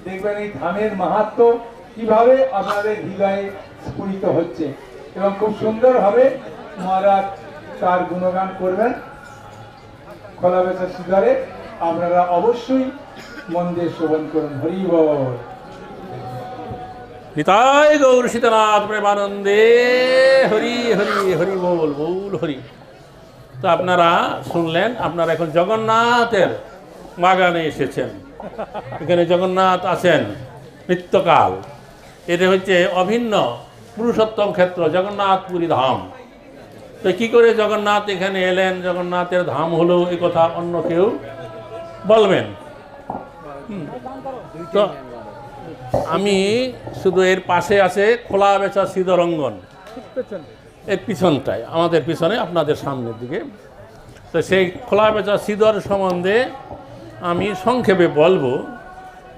দেখবেন এই ধামের মাহাত্ম্য কিভাবে আপনাদের হৃদয়ে স্ফুরিত হচ্ছে এবং খুব সুন্দরভাবে মহারাজ তার গুণগান করবেন খোলাবেচা শিকারে। আপনারা অবশ্যই মন দিয়ে শ্রবণ করুন। হরি বল। নিতাই গৌর সীতানাথ প্রেমানন্দে, হরি হরি হরি বল বল হরি। তো আপনারা শুনলেন, আপনারা এখন জগন্নাথের বাগানে এসেছেন। এখানে জগন্নাথ আছেন নিত্যকাল। এটা হচ্ছে অভিন্ন পুরুষোত্তম ক্ষেত্র, জগন্নাথপুরী ধাম। তো কী করে জগন্নাথ এখানে এলেন, জগন্নাথের ধাম হলো, এই কথা অন্য কেউ বলবেন। তো আমি শুধু এর পাশে আছে খোলাবেচা শ্রীধর অঙ্গন, এর পিছনটায়, আমাদের পিছনে আপনাদের সামনের দিকে। তো সেই খোলাবেচা শ্রীধর সম্বন্ধে আমি সংক্ষেপে বলবো,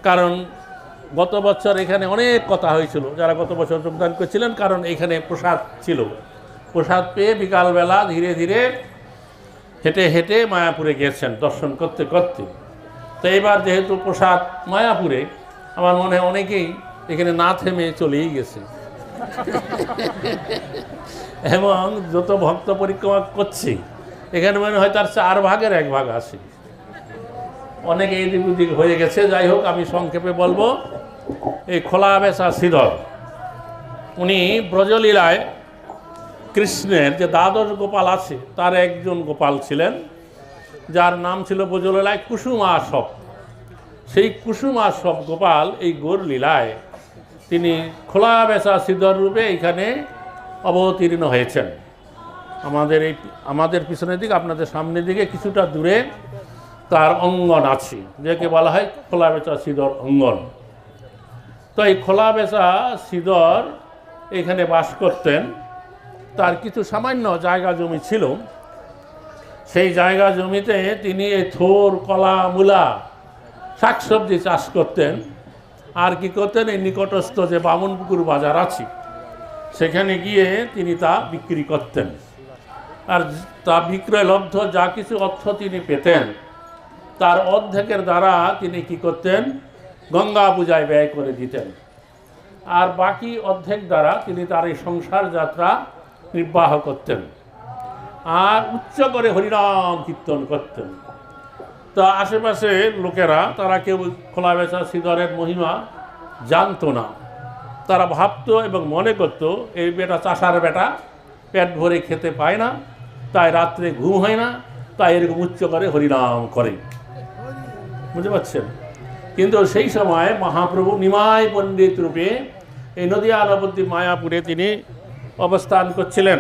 কারণ গত বছর এখানে অনেক কথা হয়েছিল, যারা গত বছর যোগদান করেছিলেন, কারণ এখানে প্রসাদ ছিল। প্রসাদ পেয়ে বিকালবেলা ধীরে ধীরে হেঁটে হেঁটে মায়াপুরে গেছেন দর্শন করতে করতে। তো এবার যেহেতু প্রসাদ মায়াপুরে, আমার মনে হয় অনেকেই এখানে না থেমে চলেই গেছে এবং যত ভক্ত পরিক্রমা করছে এখানে মনে হয় তার 4 ভাগের 1 ভাগ আসে, অনেকে এদিক ওদিক হয়ে গেছে। যাই হোক, আমি সংক্ষেপে বলবো। এই খোলাবেচা শ্রীধর উনি ব্রজলীলায় কৃষ্ণের যে দ্বাদশ গোপাল আছে তার একজন গোপাল ছিলেন, যার নাম ছিল ব্রজলীলায় কুসুমাসব। সেই কুসুমাসব গোপাল এই গৌর লীলায় তিনি খোলা বেচা শ্রীধর রূপে এখানে অবতীর্ণ হয়েছেন। আমাদের পিছনের দিকে, আপনাদের সামনের দিকে কিছুটা দূরে তার অঙ্গন আছে, যাকে বলা হয় খোলা বেচা শ্রীধর অঙ্গন। তো এই খোলা বেচা শ্রীধর এখানে বাস করতেন। তার কিছু সামান্য জায়গা জমি ছিল, সেই জায়গা জমিতে তিনি এই থোর, কলা, মূলা, শাকসবজি চাষ করতেন। আর কি করতেন, এই নিকটস্থ যে বামনপুকুর বাজার আছে সেখানে গিয়ে তিনি তা বিক্রি করতেন। আর তা বিক্রয় লব্ধ যা কিছু অর্থ তিনি পেতেন তার অর্ধেকের দ্বারা তিনি কি করতেন, গঙ্গা পূজায় ব্যয় করে দিতেন। আর বাকি অর্ধেক দ্বারা তিনি তার এই সংসার যাত্রা নির্বাহ করতেন আর উচ্চ করে হরিনাম কীর্তন করতেন। তা আশেপাশে লোকেরা তারা কেউ খোলা বেচা শ্রীধরের মহিমা জানতো না। তারা ভাবতো এবং মনে করতো এই বেটা চাষার বেটা, পেট ভরে খেতে পায় না, তাই রাত্রে ঘুম হয় না, তাই এরকম উচ্চ করে হরিনাম করে। বুঝতে পারছেন? কিন্তু সেই সময় মহাপ্রভু নিমাই পণ্ডিত রূপে এই নদিয়া নবদ্বীপ মায়াপুরে তিনি অবস্থান করছিলেন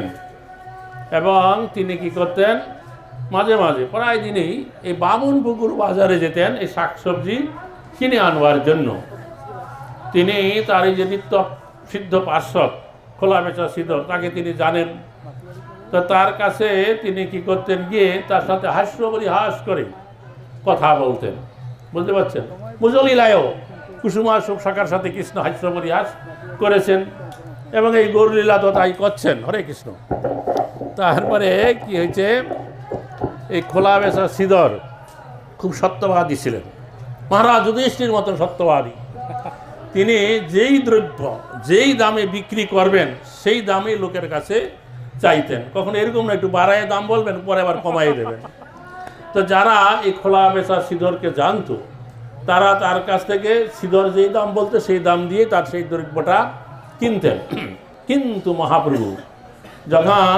এবং তিনি কি করতেন, মাঝে মাঝে প্রায় দিনই এই বামনপুকুর বাজারে যেতেন এই শাকসবজি কিনে আনবার জন্য। তিনি তার এই যে নিত্য সিদ্ধ পার্শ্বদ খোলা বেচা শ্রীধর, তাকে তিনি জানেন। তো তার কাছে তিনি কি করতেন, গিয়ে তার সাথে হাস্য পরিহাস করে কথা বলতেন। বুঝতে পারছেন? মুজলীলায়ও কুসুমা শাখার সাথে কৃষ্ণ হাস্য পরিহাস করেছেন এবং এই গৌরলীলা তো তাই করছেন। হরে কৃষ্ণ। তারপরে কি হয়েছে, এই খোলা বেচা শ্রীধর খুব সত্যবাদী ছিলেন, মহারাজ যুধিষ্ঠির মতন সত্যবাদী। তিনি যেই দ্রব্য যেই দামে বিক্রি করবেন সেই দামে লোকের কাছে চাইতেন। কখনো এরকম না একটু বাড়ায় দাম বলবেন, পরে আবার কমাই দেবেন। তো যারা এই খোলা বেচা শ্রীধরকে জানতো তারা তার কাছ থেকে শ্রীধর যেই দাম বলতে সেই দাম দিয়ে তার সেই দ্রব্যটা কিনতেন। কিন্তু মহাপ্রভু যখন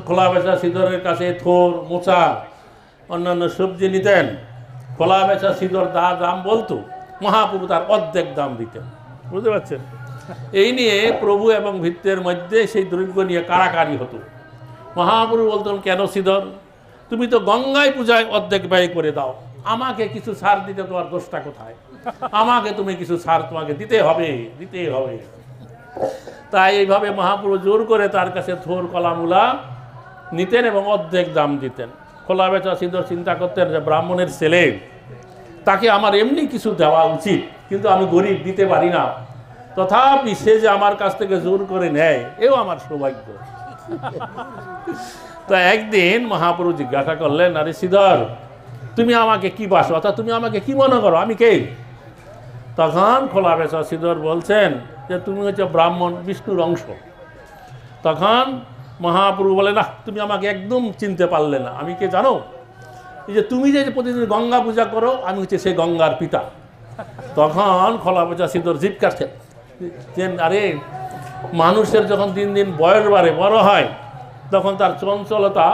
খোলা বেচা শ্রীধরের কাছে থোর, মোচা, অন্যান্য সবজি নিতেন, খোলা বেচা শ্রীধর দাম বলতো, মহাপ্রভু তার অর্ধেক দাম দিতেন। বুঝতে পারছেন? এই নিয়ে প্রভু এবং ভৃত্যের মধ্যে সেই দ্রব্য নিয়ে কাড়াকাড়ি হতো। মহাপ্রভু বলতেন, কেন শ্রীধর, তুমি তো গঙ্গায় পূজায় অর্ধেক ব্যয় করে দাও, আমাকে কিছু ছাড় দিতে তোমার দোষটা কোথায়? আমাকে তুমি কিছু ছাড় তোমাকে দিতে হবে। তাই এইভাবে মহাপ্রভু জোর করে তার কাছে থোর, কলা, মূলা নিতেন এবং অর্ধেক দাম দিতেন। খোলা বেচা শ্রীধর চিন্তা করতেন যে ব্রাহ্মণের ছেলে, তাকে আমার এমনি কিছু দেওয়া উচিত, কিন্তু আমি গরিব, দিতে পারি না। তথাপি সে যে আমার কাছ থেকে জোর করে নেয়, এও আমার সৌভাগ্য। তো একদিন মহাপ্রভু জিজ্ঞাসা করলেন, আরে শ্রীধর, তুমি আমাকে কি বাসো, অর্থাৎ তুমি আমাকে কি মনে করো, আমি কে? তখন খোলা বেচা শ্রীধর বলছেন যে তুমি হচ্ছে ব্রাহ্মণ, বিষ্ণুর অংশ। তখন মহাপ্রভু বলে, না, তুমি আমাকে একদম চিনতে পারলে না, আমি কে জানো? এই যে তুমি যে প্রতিদিন গঙ্গা পূজা করো, আমি হচ্ছে সেই গঙ্গার পিতা। তখন খোলা বেচা শ্রীধর জিভ কাটছেন যে, আরে মানুষের যখন দিন দিন বয়স বাড়ে, বড় হয়, তখন তার চঞ্চলতা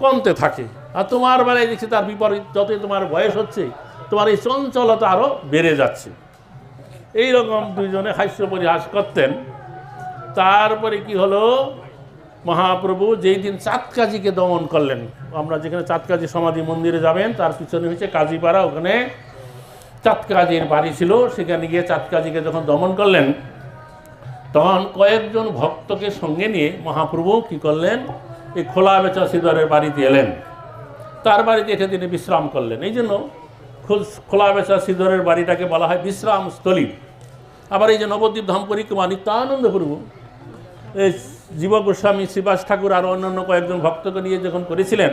কমতে থাকে। আর তোমার বেলায় দেখছি তার বিপরীত, যতই তোমার বয়স হচ্ছে তোমার এই চঞ্চলতা আরও বেড়ে যাচ্ছে। এইরকম দুইজনে হাস্য পরিহাস করতেন। তারপরে কি হলো, মহাপ্রভু যেই দিন চাঁদকাজিকে দমন করলেন, আমরা যেখানে চাঁদকাজি সমাধি মন্দিরে যাবেন তার পিছনে হচ্ছে কাজীপাড়া, ওখানে চাঁদকাজির বাড়ি ছিল। সেখানে গিয়ে চাঁদকাজিকে যখন দমন করলেন, তখন কয়েকজন ভক্তকে সঙ্গে নিয়ে মহাপ্রভু কি করলেন, এই খোলা বেচা শ্রীধরের বাড়িতে এলেন। তার বাড়িতে এসে তিনি বিশ্রাম করলেন। এই জন্য খোলা বেচা শ্রীধরের বাড়িটাকে বলা হয় বিশ্রামস্থলী। আবার এই যে নবদ্বীপ ধাম পরিক্রমা নিত্যানন্দ প্রভু এই জীব গোস্বামী, শ্রীবাস ঠাকুর আর অন্যান্য কয়েকজন ভক্তকে নিয়ে যখন করেছিলেন,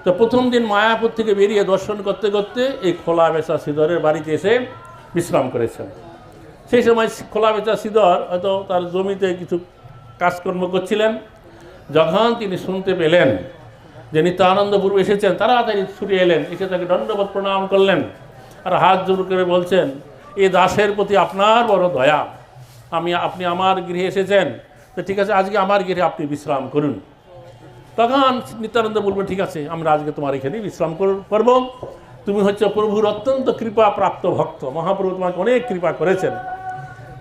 তো প্রথম দিন মায়াপুর থেকে বেরিয়ে দর্শন করতে করতে এই খোলা বেচা শ্রীধরের বাড়িতে এসে বিশ্রাম করেছেন। সেই সময় খোলা বেচা শ্রীধর হয়তো তার জমিতে কিছু কাজকর্ম করছিলেন। যখন তিনি শুনতে পেলেন যে নিত্যানন্দ প্রভু এসেছেন, তাড়াতাড়ি ছুটে এলেন, এসে তাকে দণ্ডবত প্রণাম করলেন আর হাত জোর করে বলছেন, এই দাসের প্রতি আপনার বড় দয়া, আপনি আমার গৃহে এসেছেন, তো ঠিক আছে, আজকে আমার গৃহে আপনি বিশ্রাম করুন। তখন নিত্যানন্দ বলবেন, ঠিক আছে, আমরা আজকে তোমার এখানেই বিশ্রাম করব। তুমি হচ্ছে প্রভুর অত্যন্ত কৃপা প্রাপ্ত ভক্ত, মহাপ্রভু তোমাকে অনেক কৃপা করেছেন।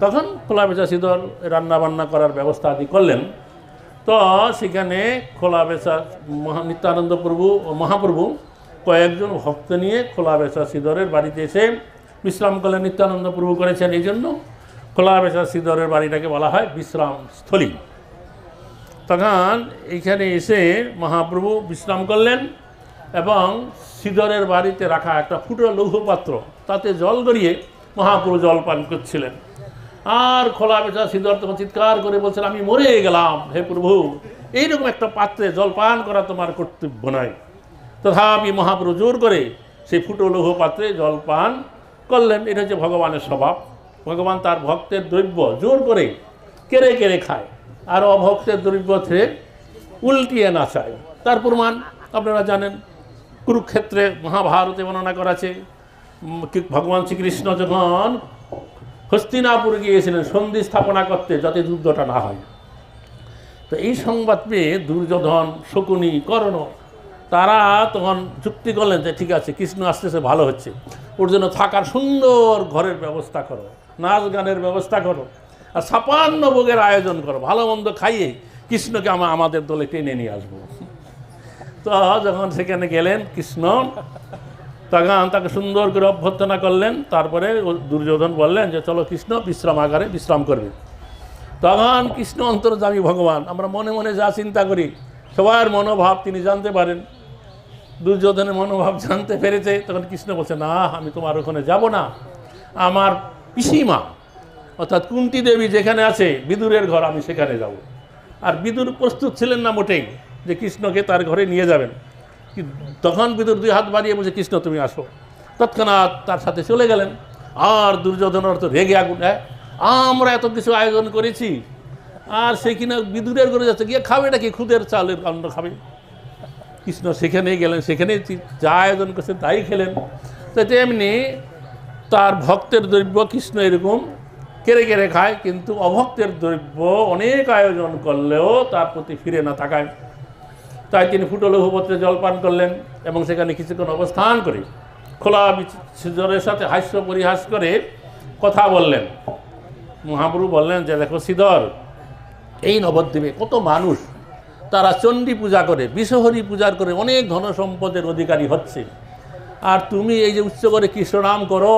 তখন খোলা বেচা সিঁদুর রান্না বান্না করার ব্যবস্থা আদি করলেন। তো সেখানে খোলা বেচা নিত্যানন্দ প্রভু ও মহাপ্রভু কয়েকজন ভক্ত নিয়ে খোলা বেচা সিঁদুরের বাড়িতে এসে বিশ্রাম করলেন। নিত্যানন্দ প্রভু করেছেন, এই জন্য খোলা বেচা সিঁদুরের বাড়িটাকে বলা হয় বিশ্রাম স্থলী। তখন এইখানে এসে মহাপ্রভু বিশ্রাম করলেন এবং সিঁদুরের বাড়িতে রাখা একটা ফুটো লৌহ পাত্র, তাতে জল গড়িয়ে মহাপ্রভু জল পান করছিলেন। আর খোলা বেচা সিঁদুর তখন চিৎকার করে বলছেন, আমি মরে গেলাম, হে প্রভু, এইরকম একটা পাত্রে জল পান করা তোমার কর্তব্য নয়। তথাপি মহাপ্রভু জোর করে সেই ফুটো লৌহ পাত্রে জল পান করলেন। এটা হচ্ছে ভগবানের স্বভাব। ভগবান তার ভক্তের দ্রব্য জোর করে কেড়ে কেড়ে খায়, আর অভক্তের দ্রব্য থেকে উল্টিয়ে না চায়। তার প্রমাণ আপনারা জানেন, কুরুক্ষেত্রে মহাভারতে বর্ণনা করা আছে, ভগবান শ্রীকৃষ্ণ যখন হস্তিনাপুর গিয়েছিলেন সন্ধি স্থাপনা করতে, যাতে যুদ্ধটা না হয়। তো এই সংবাদ পেয়ে দুর্যোধন, শকুনি, কর্ণ তারা তখন যুক্তি করলেন যে ঠিক আছে, কৃষ্ণ আসতেছে, ভালো হচ্ছে, ওর জন্য থাকার সুন্দর ঘরের ব্যবস্থা করো, নাচ গানের ব্যবস্থা করো, আর 56 ভোগের আয়োজন করো, ভালো মন্দ খাইয়ে কৃষ্ণকে আমাদের দলে টেনে নিয়ে আসবো। তো যখন সেখানে গেলেন কৃষ্ণ, তখন তাকে সুন্দর করে অভ্যর্থনা করলেন। তারপরে দুর্যোধন বললেন যে চলো কৃষ্ণ বিশ্রামাগারে বিশ্রাম করবে। তখন কৃষ্ণ অন্তর্যামী ভগবান, আমরা মনে মনে যা চিন্তা করি সবার মনোভাব তিনি জানতে পারেন। দুর্যোধনের মনোভাব জানতে পেরেছে। তখন কৃষ্ণ বলছে, না, আমি তোমার ওখানে যাব না, আমার পিসিমা অর্থাৎ কুন্তি দেবী যেখানে আছে বিদুরের ঘর, আমি সেখানে যাব। আর বিদুর প্রস্তুত ছিলেন না মোটেই যে কৃষ্ণকে তার ঘরে নিয়ে যাবেন। তখন বিদুর 2 হাত বাড়িয়ে বলছে, কৃষ্ণ তুমি আসো। তৎক্ষণাৎ তার সাথে চলে গেলেন। আর দুর্যোধনের তো রেগে আগুন, আমরা এত কিছু আয়োজন করেছি, আর সে কিনা বিদুরের ঘরে যাচ্ছে, গিয়ে খাবে নাকি খুদের চালের কাণ্ড খাবে। কৃষ্ণ সেখানেই গেলেন, সেখানে যা আয়োজন করছে তাই খেলেন। তো তেমনি তার ভক্তের দ্রব্য কৃষ্ণ এরকম কেড়ে কেড়ে খায়, কিন্তু অভক্তের দ্রব্য অনেক আয়োজন করলেও তার প্রতি ফিরে না তাকায়। তাই তিনি ফুটো লৌহপত্রে জলপান করলেন এবং সেখানে কিছুক্ষণ অবস্থান করে খোলা সিঁদুরের সাথে হাস্য পরিহাস করে কথা বললেন। মহাপ্রভু বললেন যে দেখো সিঁদুর, এই নবদ্বীপে কত মানুষ তারা চণ্ডী পূজা করে, বিশ্বহরি পূজার করে অনেক ধন সম্পদের অধিকারী হচ্ছে, আর তুমি এই যে উচ্চ করে কৃষ্ণনাম করো,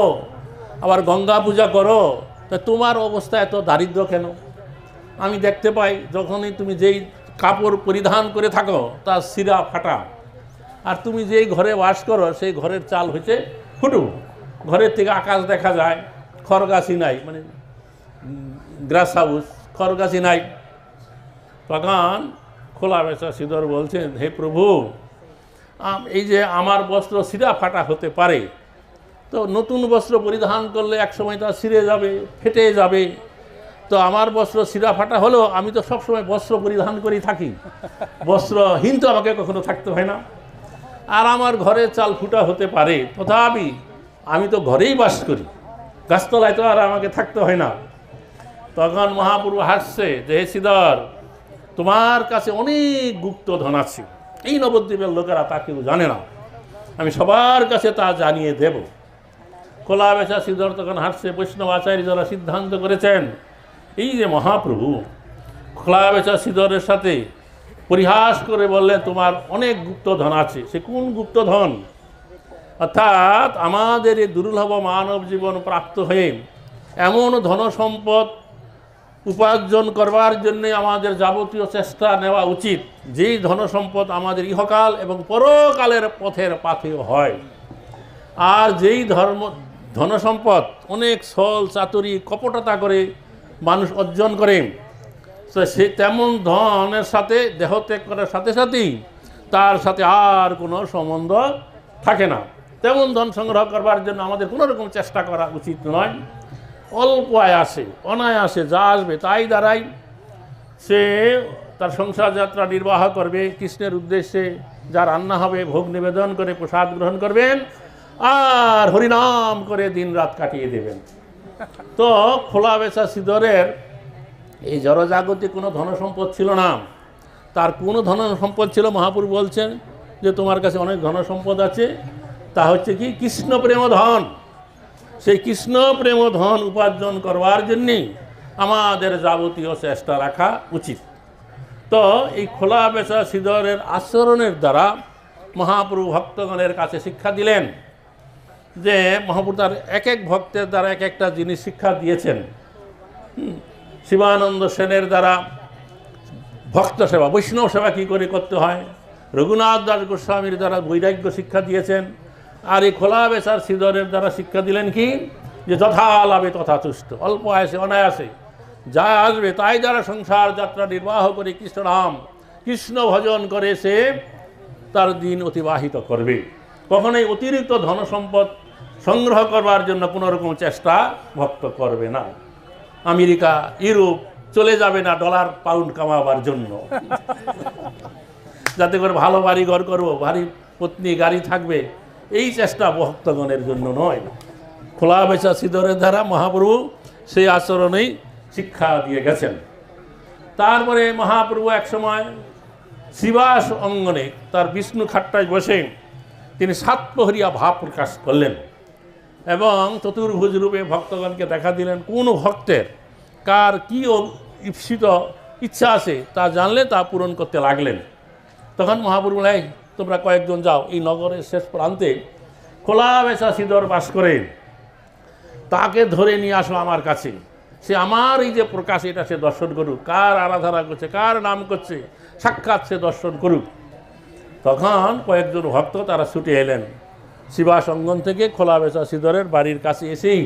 আবার গঙ্গা পূজা করো, তা তোমার অবস্থা এত দারিদ্র কেন? আমি দেখতে পাই যখনই তুমি যেই কাপড় পরিধান করে থাকো তার শিরা ফাটা, আর তুমি যেই ঘরে বাস করো সেই ঘরের চাল হচ্ছে ফুটু, ঘরের থেকে আকাশ দেখা যায়, খড়গাছি নাই, মানে গ্রাস হাউস, খড়গাছি নাই। তখন খোলা বেচা সিঁদুর বলছেন, হে প্রভু, এই যে আমার বস্ত্র শিরা ফাটা হতে পারে, তো নতুন বস্ত্র পরিধান করলে একসময় তা ছিঁড়ে যাবে, ফেটে যাবে, তো আমার বস্ত্র শিরা ফাটা হলেও আমি তো সবসময় বস্ত্র পরিধান করেই থাকি, বস্ত্রহীন তো আমাকে কখনো থাকতে হয় না। আর আমার ঘরে চাল ফুটা হতে পারে, তথাপি আমি তো ঘরেই বাস করি, গাছতলায় তো আর আমাকে থাকতে হয় না। তখন মহাপ্রভু হাসছে যে হে সিঁদুর, তোমার কাছে অনেক গুপ্তধন আছে, এই নবদ্বীপের লোকেরা তা কেউ জানে না, আমি সবার কাছে তা জানিয়ে দেব। খোলা বেচা সিঁদুর তখন হাসছে। বৈষ্ণব আচার্যরা সিদ্ধান্ত করেছেন, এই যে মহাপ্রভু খোলা বেচা সিঁদুরের সাথে পরিহাস করে বললেন তোমার অনেক গুপ্তধন আছে, সে কোন গুপ্তধন? অর্থাৎ আমাদের এই দুর্লভ মানব জীবন প্রাপ্ত হয়ে এমন ধন সম্পদ উপার্জন করবার জন্য আমাদের যাবতীয় চেষ্টা নেওয়া উচিত, যেই ধন সম্পদ আমাদের ইহকাল এবং পরকালের পথের পাথেয় হয়। আর যেই ধন সম্পদ অনেক ছল চাতুরি কপটতা করে মানুষ অর্জন করে, তো সে তেমন ধনের সাথে দেহত্যাগ করার সাথে সাথেই তার সাথে আর কোনো সম্বন্ধ থাকে না। তেমন ধন সংগ্রহ করবার জন্য আমাদের কোনো রকম চেষ্টা করা উচিত নয়। অল্প আয়াসে অনায়াসে যা আসবে তাই দ্বারাই সে তার সংসার যাত্রা নির্বাহ করবে। কৃষ্ণের উদ্দেশ্যে যা রান্না হবে ভোগ নিবেদন করে প্রসাদ গ্রহণ করবেন আর হরিনাম করে দিন রাত কাটিয়ে দেবেন। তো খোলা বেচা সিঁদুরের এই জড়জাগতিক কোনো ধনসম্পদ ছিল না, তার কোনো ধনসম্পদ ছিল মহাপ্রভু বলছেন যে তোমার কাছে অনেক ধনসম্পদ আছে, তা হচ্ছে কি কৃষ্ণ প্রেম ধন। সেই কৃষ্ণ প্রেম ধন উপার্জন করবার জন্যেই আমাদের যাবতীয় চেষ্টা রাখা উচিত। তো এই খোলা বেচা সিধরের আচরণের দ্বারা মহাপ্রভু ভক্তগণের কাছে শিক্ষা দিলেন যে মহাপ্রভু তার এক এক ভক্তের দ্বারা এক একটা জিনিস শিক্ষা দিয়েছেন। শিবানন্দ সেনের দ্বারা ভক্ত সেবা, বৈষ্ণব সেবা কী করে করতে হয়, রঘুনাথ দাস গোস্বামীর দ্বারা বৈরাগ্য শিক্ষা দিয়েছেন, আর এই খোলা বেচার সিধরের দ্বারা শিক্ষা দিলেন কি, যে যথা লাভে তথা তুষ্ট, অল্প আয়াসে অনায়াসে যা আসবে তাই দ্বারা সংসার যাত্রা নির্বাহ করে কৃষ্ণ নাম কৃষ্ণ ভজন করে সে তার দিন অতিবাহিত করবে। কখনোই অতিরিক্ত ধন সম্পদ সংগ্রহ করবার জন্য কোনো রকম চেষ্টা ভক্ত করবে না। আমেরিকা, ইউরোপ চলে যাবে না ডলার পাউন্ড কামাবার জন্য, যাতে করে ভালো বাড়ি ঘর করবো, ভারী পত্নী গাড়ি থাকবে, এই চেষ্টা ভক্তগণের জন্য নয়। খোলা বেচা সিধরের দ্বারা মহাপ্রভু সেই আচরণেই শিক্ষা দিয়ে গেছেন। তারপরে মহাপ্রভু একসময় শিবাস অঙ্গনে তার বিষ্ণু খাট্টায় বসে তিনি সাতপহরিয়া ভাব প্রকাশ করলেন এবং চতুর্ভুজ রূপে ভক্তগণকে দেখা দিলেন। কোন ভক্তের কার কী ঈপ্সিত ইচ্ছা আছে তা জানলে তা পূরণ করতে লাগলেন। তখন মহাপ্রভু বলে, তোমরা কয়েকজন যাও, এই নগরের শেষ প্রান্তে খোলা বেচা সিধর বাস করে, তাকে ধরে নিয়ে আসো আমার কাছে। সে আমার এই যে প্রকাশ এটা সে দর্শন করুক, কার আরাধনা করছে, কার নাম করছে, সাক্ষাৎ সে দর্শন করুক। তখন কয়েকজন ভক্ত তারা ছুটে এলেন শিবাস অঙ্গন থেকে খোলা বেচা সিধরের বাড়ির কাছে এসেই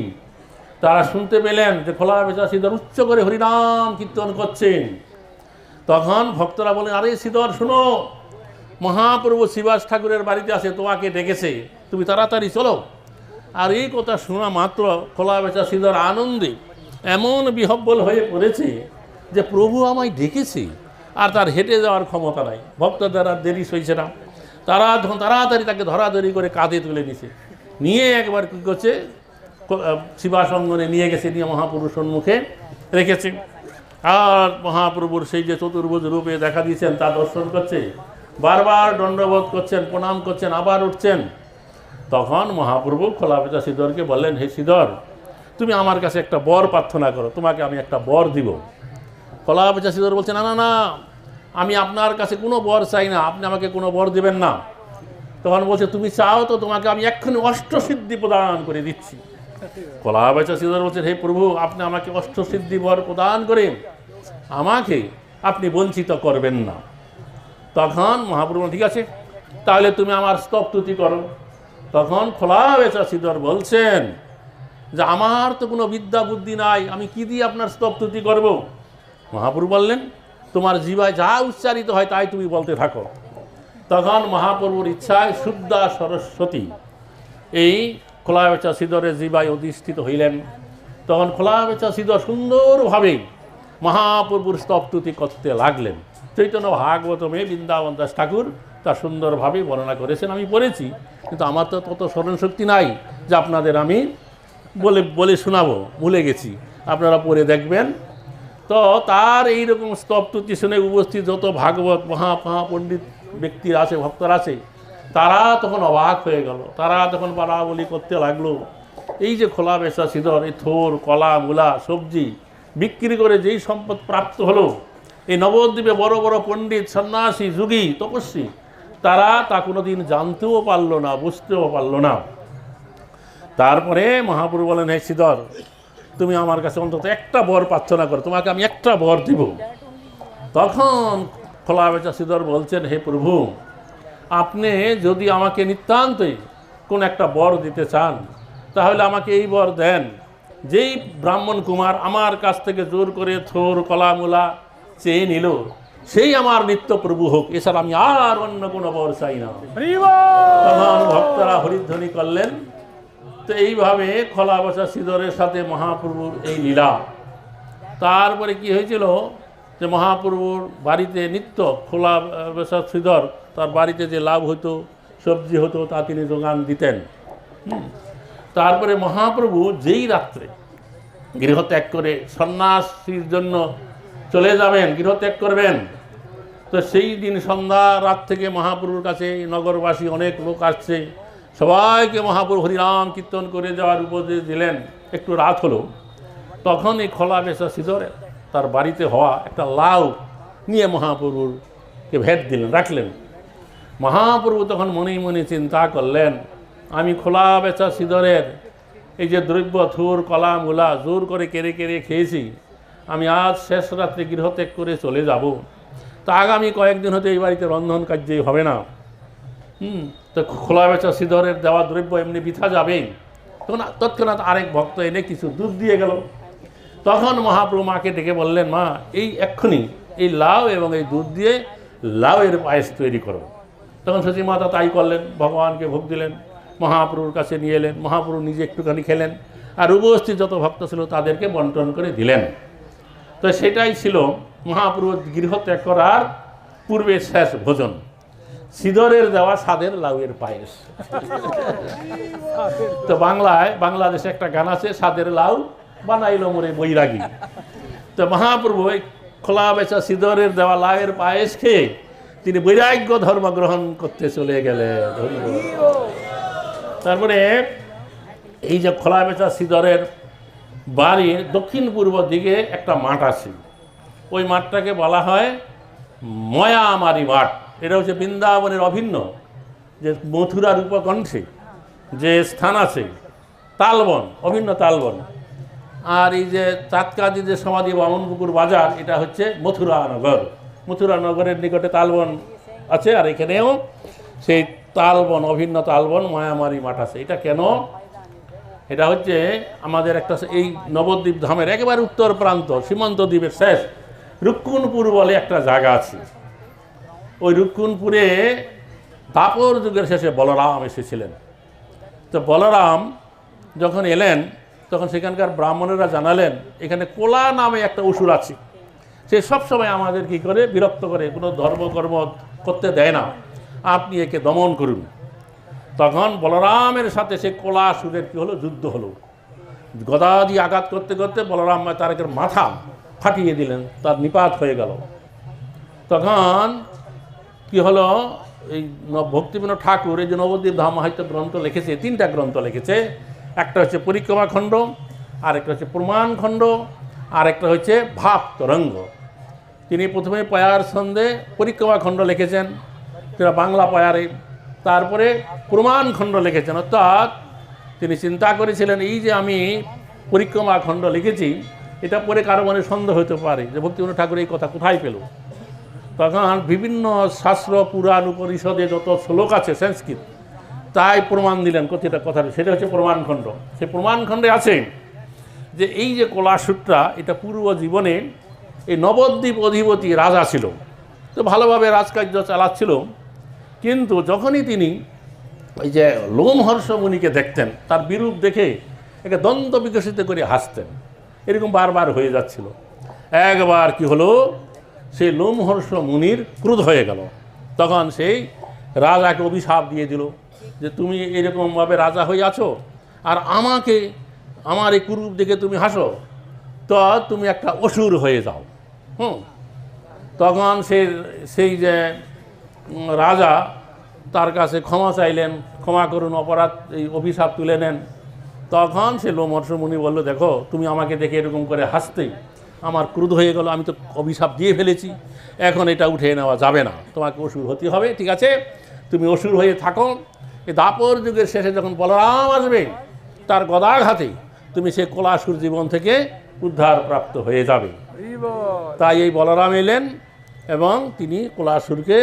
তারা শুনতে পেলেন যে খোলা বেচা সিধর উচ্চ করে হরিনাম কীর্তন করছেন। তখন ভক্তরা বলেন, আরে সিধর শুনো, মহাপ্রভু শিবাস ঠাকুরের বাড়িতে আছে, তোমাকে ডেকেছে, তুমি তাড়াতাড়ি চলো। আর এই কথা শোনা মাত্র খোলা বেচা সিধর আনন্দে এমন বিহব্বল হয়ে পড়েছে যে প্রভু আমায় ডেকেছে, আর তার হেঁটে যাওয়ার ক্ষমতা নাই। ভক্তদের আর দেরি সইছে না, তারা তখন তাড়াতাড়ি তাকে ধরাধরি করে কাঁধে তুলে নিছে, নিয়ে একবার কী করছে, শিবাস অঙ্গনে নিয়ে গেছে, নিয়ে মহাপ্রভুর সম্মুখে রেখেছে। আর মহাপ্রভুর সেই যে চতুর্ভুজ রূপে দেখা দিয়েছেন তা দর্শন করছে, বারবার দণ্ডবোধ করছেন, প্রণাম করছেন, আবার উঠছেন। তখন মহাপ্রভু খোলা বেচা সিধরকে বললেন, হে সিধর, তুমি আমার কাছে একটা বর প্রার্থনা করো, তোমাকে আমি একটা বর দিব। খোলা বেচা সিধর বলছে, না না না, আমি আপনার কাছে কোনো বর চাই না, আপনি আমাকে কোনো বর দেবেন না। তখন বলছে, তুমি চাও তো তোমাকে আমি এক্ষুনি অষ্টসিদ্ধি প্রদান করে দিচ্ছি। খোলা বেচা সিধর বলছে, হে প্রভু, আপনি আমাকে অষ্টসিদ্ধি বর প্রদান করেন, আমাকে আপনি বঞ্চিত করবেন না। তখন মহাপ্রভু, ঠিক আছে, তাহলে তুমি আমার স্তবস্তুতি করো। তখন খোলা বেচা সিধর বলছেন যে আমার তো কোনো বিদ্যা বুদ্ধি নাই, আমি কি দিয়ে আপনার স্তবস্তুতি করব? মহাপ্রভু বললেন, তোমার জিভায় যা উচ্চারিত হয় তাই তুমি বলতে থাকো। তখন মহাপ্রভুর ইচ্ছায় শুদ্ধা সরস্বতী এই খোলা বেচা সিধরের জিভায় অধিষ্ঠিত হইলেন। তখন খোলা বেচা সিধর সুন্দরভাবে মহাপ্রভুর স্তবস্তুতি করতে লাগলেন। চৈতন্য ভাগবতমে বৃন্দাবন দাস ঠাকুর তা সুন্দরভাবে বর্ণনা করেছেন, আমি পড়েছি, কিন্তু আমার তো তত স্মরণশক্তি নাই যে আপনাদের আমি বলে শোনাবো, ভুলে গেছি, আপনারা পড়ে দেখবেন। তো তার এইরকম স্তবস্তুতি শুনে উপস্থিত যত ভাগবত মহাপণ্ডিত ব্যক্তিরা আছে, ভক্তরা আছে, তারা তখন অবাক হয়ে গেল। তারা তখন বলাবলি করতে লাগলো, এই যে খোলা বেচা সিধর এই থোর, কলা, মূলা, সবজি বিক্রি করে যেই সম্পদ প্রাপ্ত হলো, এই নবদ্বীপে বড় বড় পণ্ডিত, সন্ন্যাসী, যোগী, তপস্বী, তারা তা কোনোদিন জানতেও পারলো না, বুঝতেও পারলো না। তারপরে মহাপ্রভু বলেন, হে সিধর, তুমি আমার কাছে অন্তত একটা বর প্রার্থনা করো, তোমাকে আমি একটা বর দিব। তখন খোলা বেচা সিধর বলছেন, হে প্রভু, আপনি যদি আমাকে নিতান্তই কোন একটা বর দিতে চান, তাহলে আমাকে এই বর দেন, যেই ব্রাহ্মণ কুমার আমার কাছ থেকে জোর করে থোর, কলা, মূলা চেয়ে নিল, সেই আমার নিত্য প্রভু হোক, এছাড়া আমি আর অন্য কোনো বর চাই না। তখন ভক্তরা হরিধ্বনি করলেন। তো এইভাবে খোলা বেচা সিধরের সাথে মহাপ্রভুর এই লীলা। তারপরে কি হয়েছিল, যে মহাপ্রভুর বাড়িতে নিত্য খোলা বেচা সিধর তার বাড়িতে যে লাভ হতো, সবজি হতো, তা তিনি যোগান দিতেন। তারপরে মহাপ্রভু যেই রাত্রে গৃহত্যাগ করে সন্ন্যাসীর জন্য চলে যাবেন, গৃহত্যাগ করবেন, তো সেই দিন সন্ধ্যা রাত থেকে মহাপ্রভুর কাছে নগরবাসী অনেক লোক আসছে, সবাইকে মহাপ্রভু হরিনাম কীর্তন করে যাওয়ার উপদেশ দিলেন। একটু রাত হলো, তখন এই খোলা বেচা সিধরে তার বাড়িতে হওয়া একটা লাউ নিয়ে মহাপ্রভুকে ভেট দিলেন, রাখলেন। মহাপ্রভু তখন মনেই মনে চিন্তা করলেন, আমি খোলা বেচা সিধরের এই যে দ্রব্য থুর কলা মূলা জোর করে কেড়ে কেড়ে খেয়েছি, আমি আজ শেষ রাত্রে গৃহত্যাগ করে চলে যাব, তা আগামী কয়েকদিন হতে এই বাড়িতে রন্ধন কার্যই হবে না। তো খোলা বেচা সিধরের দেওয়া দ্রব্য এমনি বৃথা যাবেই। তখন তৎক্ষণাৎ আরেক ভক্ত এনে কিছু দুধ দিয়ে গেল। তখন মহাপ্রভু মাকে ডেকে বললেন, মা এই এক্ষুনি এই লাউ এবং এই দুধ দিয়ে লাউয়ের পায়েস তৈরি করো। তখন সতী মাতা তাই করলেন, ভগবানকে ভোগ দিলেন, মহাপ্রভুর কাছে নিয়ে এলেন। মহাপ্রভু নিজে একটুখানি খেলেন, আর উপস্থিত যত ভক্ত ছিল তাদেরকে বন্টন করে দিলেন। তো সেটাই ছিল মহাপ্রভুর গৃহত্যাগ করার পূর্বে শেষ ভোজন, সিধরের দেওয়া স্বাদের লাউয়ের পায়েস। তো বাংলাদেশে একটা গান আছে, স্বাদের লাউ বানাইলো মোরে বৈরাগী। তো মহাপ্রভু খোলা বেচা সিধরের দেওয়া লাউয়ের পায়েস খেয়ে তিনি বৈরাগ্য ধর্ম গ্রহণ করতে চলে গেলেন। তারপরে এই যে খোলা বেচা সিধরের বাড়ির দক্ষিণ পূর্ব দিকে একটা মাঠ আছে, ওই মাঠটাকে বলা হয় ময়ামারি মাঠ। এটা হচ্ছে বৃন্দাবনের অভিন্ন যে মথুরার উপকণ্ঠে যে স্থান আছে, তালবন, অভিন্ন তালবন। আর এই যে চাঁদকাজি যে সমাধি বামনপুকুর বাজার, এটা হচ্ছে মথুরা নগর। মথুরা নগরের নিকটে তালবন আছে, আর এখানেও সেই তালবন, অভিন্ন তালবন ময়ামারি মাঠ আছে। এটা কেন? এটা হচ্ছে আমাদের একটা এই নবদ্বীপ ধামের একেবারে উত্তর প্রান্ত, সীমান্ত দ্বীপের শেষ রুক্কুণপুর বলে একটা জায়গা আছে। ওই রুক্কুণপুরে দাপর যুগের শেষে বলরাম এসেছিলেন। তো বলরাম যখন এলেন, তখন সেখানকার ব্রাহ্মণেরা জানালেন এখানে কোলা নামে একটা অসুর আছে, সে সবসময় আমাদের কি করে বিরক্ত করে, কোনো ধর্মকর্ম করতে দেয় না, আপনি একে দমন করুন। তখন বলরামের সাথে সে কোলা অসুরের কী হলো, যুদ্ধ হলো। গদা দিয়ে আঘাত করতে করতে বলরাম তার মাথা ফাটিয়ে দিলেন, তার নিপাত হয়ে গেল। তখন কি হলো, এই ভক্তিবিনোদ ঠাকুর এই যে নবদ্বীপ ধাম সাহিত্য গ্রন্থ লিখেছে, 3টা গ্রন্থ লিখেছে। একটা হচ্ছে পরিক্রমা খণ্ড, আরেকটা হচ্ছে প্রমাণ খণ্ড, আরেকটা হচ্ছে ভাব তরঙ্গ। তিনি প্রথমে পয়ার ছন্দে পরিক্রমা খণ্ড লিখেছেন, সেটা বাংলা পয়ারে। তারপরে প্রমাণ খণ্ড লিখেছেন, অর্থাৎ তিনি চিন্তা করেছিলেন এই যে আমি পরিক্রমা খণ্ড লিখেছি, এটা পরে কারো মনে সন্দেহ হতে পারে যে ভক্তিবিনোদ ঠাকুর এই কথা কোথায় পেল। তখন বিভিন্ন শাস্ত্র পুরাণ উপনিষদে যত শ্লোক আছে সংস্কৃত, তাই প্রমাণ দিলেন প্রতিটা কথা। সেটা হচ্ছে প্রমাণ খণ্ড। সেই প্রমাণ খণ্ডে আছে যে এই যে কোলাসুরটা, এটা পূর্ব জীবনে এই নবদ্বীপ অধিপতি রাজা ছিল, তো ভালোভাবে রাজকার্য চালাচ্ছিল। কিন্তু যখনই তিনি ওই যে লোমহর্ষ মুনিকে দেখতেন, তার বিরূপ দেখে একে দন্ত বিকশিত করে হাসতেন, এরকম বারবার হয়ে যাচ্ছিল। একবার কি হলো, সেই লোমহর্ষ মুনির ক্রোধ হয়ে গেল। তখন সেই রাজাকে অভিশাপ দিয়ে দিল যে তুমি এরকমভাবে রাজা হয়ে আছো, আর আমাকে আমার এই কুরূপ দেখে তুমি হাসো, তো তুমি একটা অসুর হয়ে যাও। তখন সেই যে রাজা তার কাছে ক্ষমা চাইলেন, ক্ষমা করুন, অপরাধ এই অভিশাপ তুলে নেন। তখন সে লোমহর্ষ মুনি বলল, দেখো তুমি আমাকে দেখে এরকম করে হাসতেই আমার ক্রোধ হয়ে গেল, আমি তো অভিশাপ দিয়ে ফেলেছি, এখন এটা উঠে নেওয়া যাবে না, তোমাকে অসুর হতে হবে। ঠিক আছে, তুমি অসুর হয়ে থাকো, এই দাপর যুগের শেষে যখন বলরাম আসবে, তার গদাঘাতে তুমি সে কোলাসুর জীবন থেকে উদ্ধার প্রাপ্ত হয়ে যাবে। তাই এই বলরাম এলেন এবং তিনি কোলাসুরকে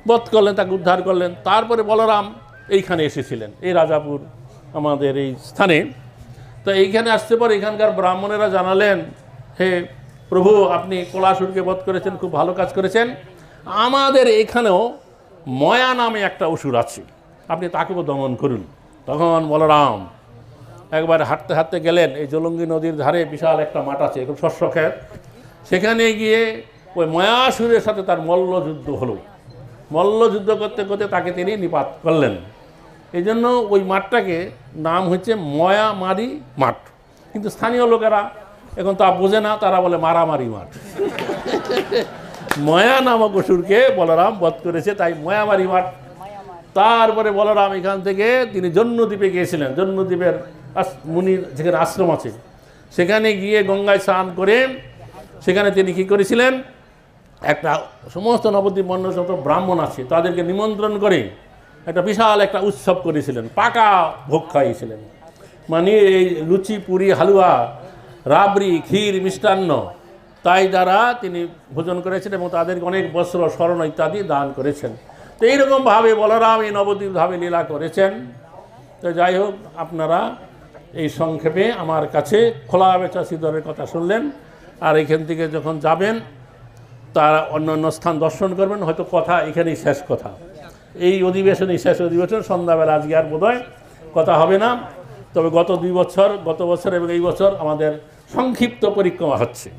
বধ করলেন, তাকে উদ্ধার করলেন। তারপরে বলরাম এইখানে এসেছিলেন, এই রাজাপুর আমাদের এই স্থানে। তো এইখানে আসতে পর এখানকার ব্রাহ্মণেরা জানালেন, হে প্রভু, আপনি কোলাসুরকে বধ করেছেন, খুব ভালো কাজ করেছেন। আমাদের এখানেও ময়া নামে একটা অসুর আছে, আপনি তাকেও দমন করুন। তখন বলরাম একবার হাঁটতে হাঁটতে গেলেন, এই জলঙ্গি নদীর ধারে বিশাল একটা মাঠ আছে, খুব শস্য ক্ষেত, সেখানে গিয়ে ওই ময়াসুরের সাথে তার মল্লযুদ্ধ হলো। মল্লযুদ্ধ করতে করতে তাকে তিনি নিপাত করলেন। এই জন্য ওই মাঠটাকে নাম হচ্ছে ময়ামারি মাঠ। কিন্তু স্থানীয় লোকেরা এখন তা বোঝে না, তারা বলে মারামারি মাঠ। ময়া নামক অসুরকে বলরাম বধ করেছে, তাই ময়ামারি মাঠ তারপরে বলরাম এখান থেকে তিনি জন্মদ্বীপে গিয়েছিলেন। জন্মদ্বীপের মুনির যেখানে আশ্রম আছে সেখানে গিয়ে গঙ্গায় স্নান করে সেখানে তিনি কী করেছিলেন, একটা সমস্ত নবদ্বীপ মণ্ডল যত ব্রাহ্মণ আছে তাদেরকে নিমন্ত্রণ করে একটা বিশাল একটা উৎসব করেছিলেন, পাকা ভোগ খাইয়েছিলেন। মানে এই লুচি, পুরি, হালুয়া, রাবড়ি, ক্ষীর, মিষ্টান্ন তাই দ্বারা তিনি ভোজন করেছেন এবং তাদেরকে অনেক বস্ত্র, স্বর্ণ ইত্যাদি দান করেছেন। তো এইরকমভাবে বলরাম এই নবদ্বীপভাবে লীলা করেছেন। তো যাই হোক, আপনারা এই সংক্ষেপে আমার কাছে খোলা বেচা সিদ্ধরের কথা শুনলেন। আর এখান থেকে যখন যাবেন তারা অন্য অন্য স্থান দর্শন করবেন। হয়তো কথা এখানেই শেষ কথা, এই অধিবেশনই শেষ অধিবেশন। সন্ধ্যাবেলা আজকে আর বোধহয় কথা হবে না। তবে গত বছর এবং এই বছর আমাদের সংক্ষিপ্ত পরিক্রমা হচ্ছে।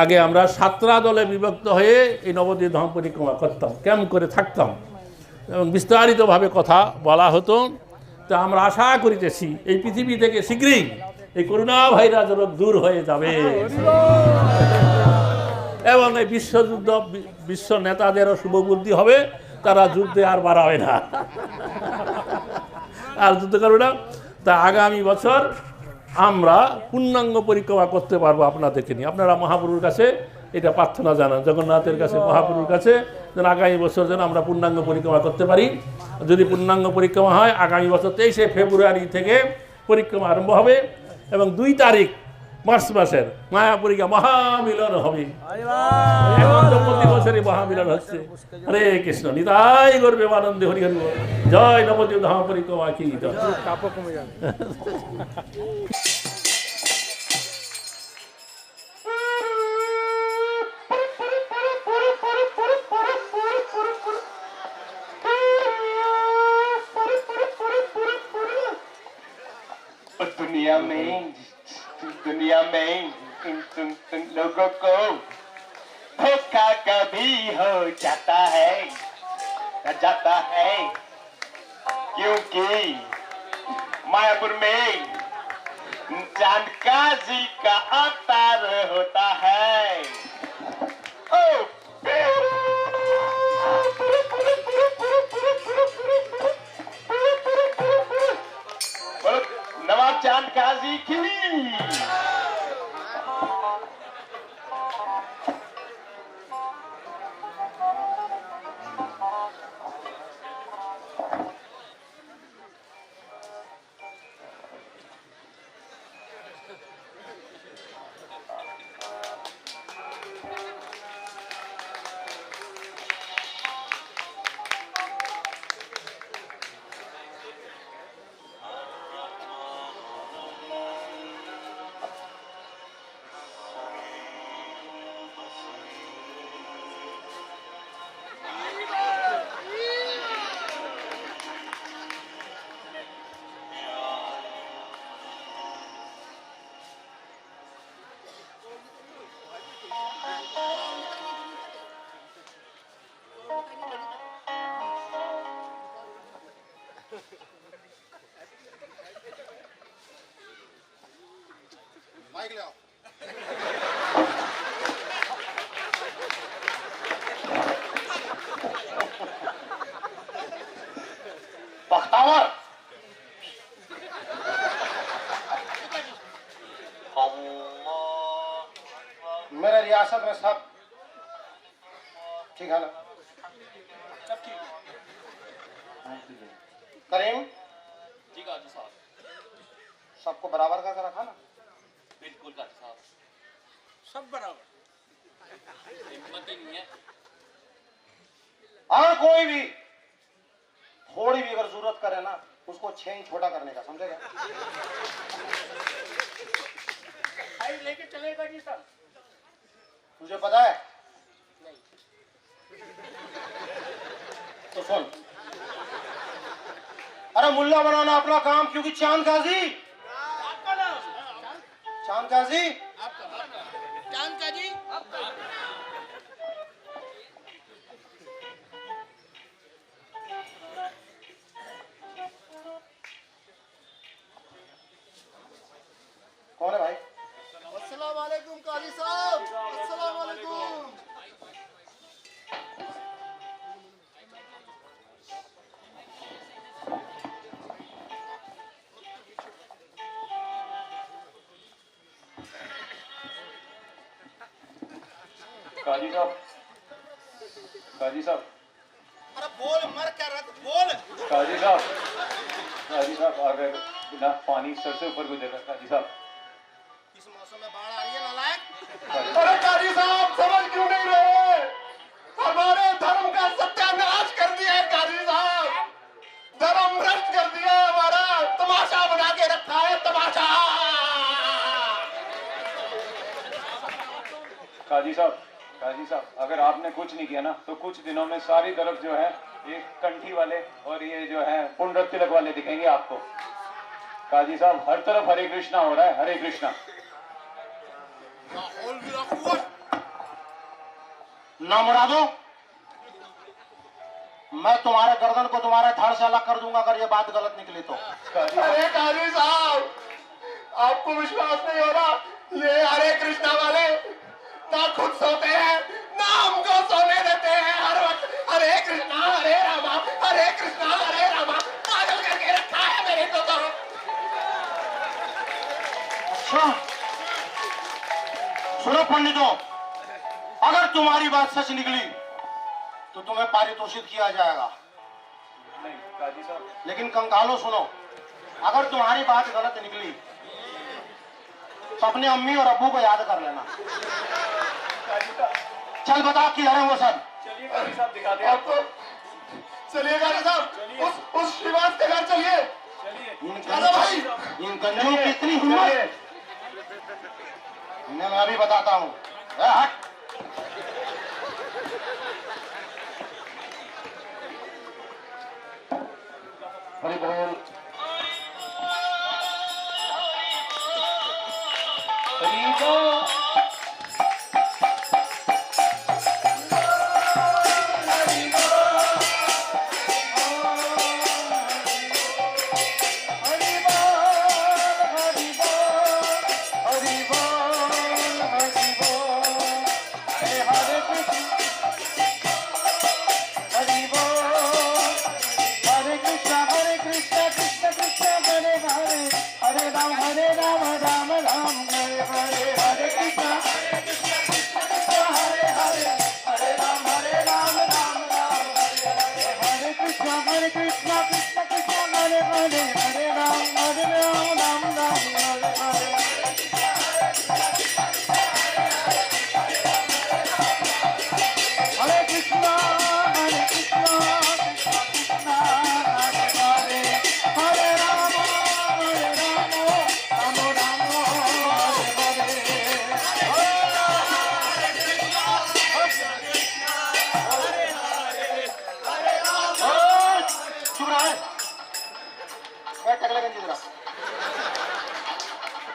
আগে আমরা 7টা দলে বিভক্ত হয়ে এই নবদ্বীপ ধাম পরিক্রমা করতাম, ক্যাম্প করে থাকতাম এবং বিস্তারিতভাবে কথা বলা হতো। তা আমরা আশা করিতেছি এই পৃথিবী থেকে শীঘ্রই এই করোনা ভাইরাস রোগ দূর হয়ে যাবে এবং এই বিশ্বযুদ্ধ, বিশ্ব নেতাদেরও শুভবুদ্ধি হবে, তারা যুদ্ধে আর বাড়াবে না, আর যুদ্ধ করবে না। তা আগামী বছর আমরা পূর্ণাঙ্গ পরিক্রমা করতে পারবো আপনাদেরকে নিয়ে। আপনারা মহাপ্রভুর কাছে এটা প্রার্থনা জানান, জগন্নাথের কাছে, মহাপ্রভুর কাছে, যেন আগামী বছর যেন আমরা পূর্ণাঙ্গ পরিক্রমা করতে পারি। যদি পূর্ণাঙ্গ পরিক্রমা হয় আগামী বছর 23শে ফেব্রুয়ারি থেকে পরিক্রমা আরম্ভ হবে এবং 2 তারিখ মার্চ মাসের মায়াপুরিকা মহামিলন হবে। এখন তো প্রতি বছরই মহামিলন হচ্ছে। হরে কৃষ্ণ, নিতাই গৌর প্রেমানন্দে, হরি হরি বল। জয় নবদ্বীপ ধাম পরিক্রমা কি জয়। दुनिया में तुम लोगों को धोखा कभी हो जाता है, क्योंकि मायापुर में जानका जी का अवतार होता है। ओ नवाब चांद काजी की। बख्तावर मेरे रियासत में सब ठीक है ना? सब ठीक। करीम जी का साहब सबको बराबर करके रखा ना? बिल्कुल का साहब, सब बराबर, हिम्मत ही नहीं है। हाँ, कोई भी थोड़ी भी अगर जरूरत करे ना, उसको 6 इंच छोटा करने का, समझेगा? लेके चलेगा जी सब, तुझे पता है? नहीं। तो सुन, अरे मुल्ला बनाना अपना काम, क्योंकि चांद काजी, चांद काजी, चांद काजी कौन है भाई? अस्सलाम वालेकुम काजी साहब, अस्सलाम वालेकुम। काजी साहब, काजी साहब, अरे बोल, मर क्या रहा तू, बोल। काजी साहब आ गए, बिना पानी सर से ऊपर गुजर रहा। काजी साहब, इस मौसम में बाढ़ आ रही है नालायक। अरे काजी साहब समझ क्यों नहीं रहे? हमारे धर्म का सत्यानाश कर दिया है काजी साहब, धर्म भ्रष्ट कर दिया है हमारा, तमाशा बना के रखा है, तमाशा। काजी साहब, अगर आपने कुछ नहीं किया ना तो कुछ दिनों में सारी तरफ जो है ये कंठी वाले और ये जो है पुंडरक तिलक वाले दिखेंगे आपको। काजी साहब, हर तरफ हरे कृष्णा हो रहा है, हरे कृष्णा। ना मुरादो, मैं तुम्हारे गर्दन को तुम्हारे धड़ से अलग कर दूंगा अगर ये बात गलत निकली तो। अरे काजी साहब, आपको विश्वास नहीं हो रहा, ये हरे कृष्णा वाले ना खुद सोते हैं ना हमको सोने देते हैं, हर वक्त हरे कृष्णा हरे रामा, हरे कृष्णा हरे रामा, पागल करके रखा है मेरे को तो। अच्छा सुनो पंडितों, अगर तुम्हारी बात सच निकली तो तुम्हें पारितोषित किया जाएगा। नहीं काजी साहब, लेकिन कंकालो सुनो, अगर तुम्हारी बात गलत निकली तो अपने अम्मी और अब्बू को याद कर लेना। काजी साहब, चल बता किधर है वो सब। चलिए काजी साहब दिखाते हैं आपको। चलिए काजी साहब, उस श्रीवास के घर चलिए। भाई इन गंजों की इतनी हिम्मत, इन्हें मैं भी बताता हूँ। हट, हरि बोल, हरि बोल।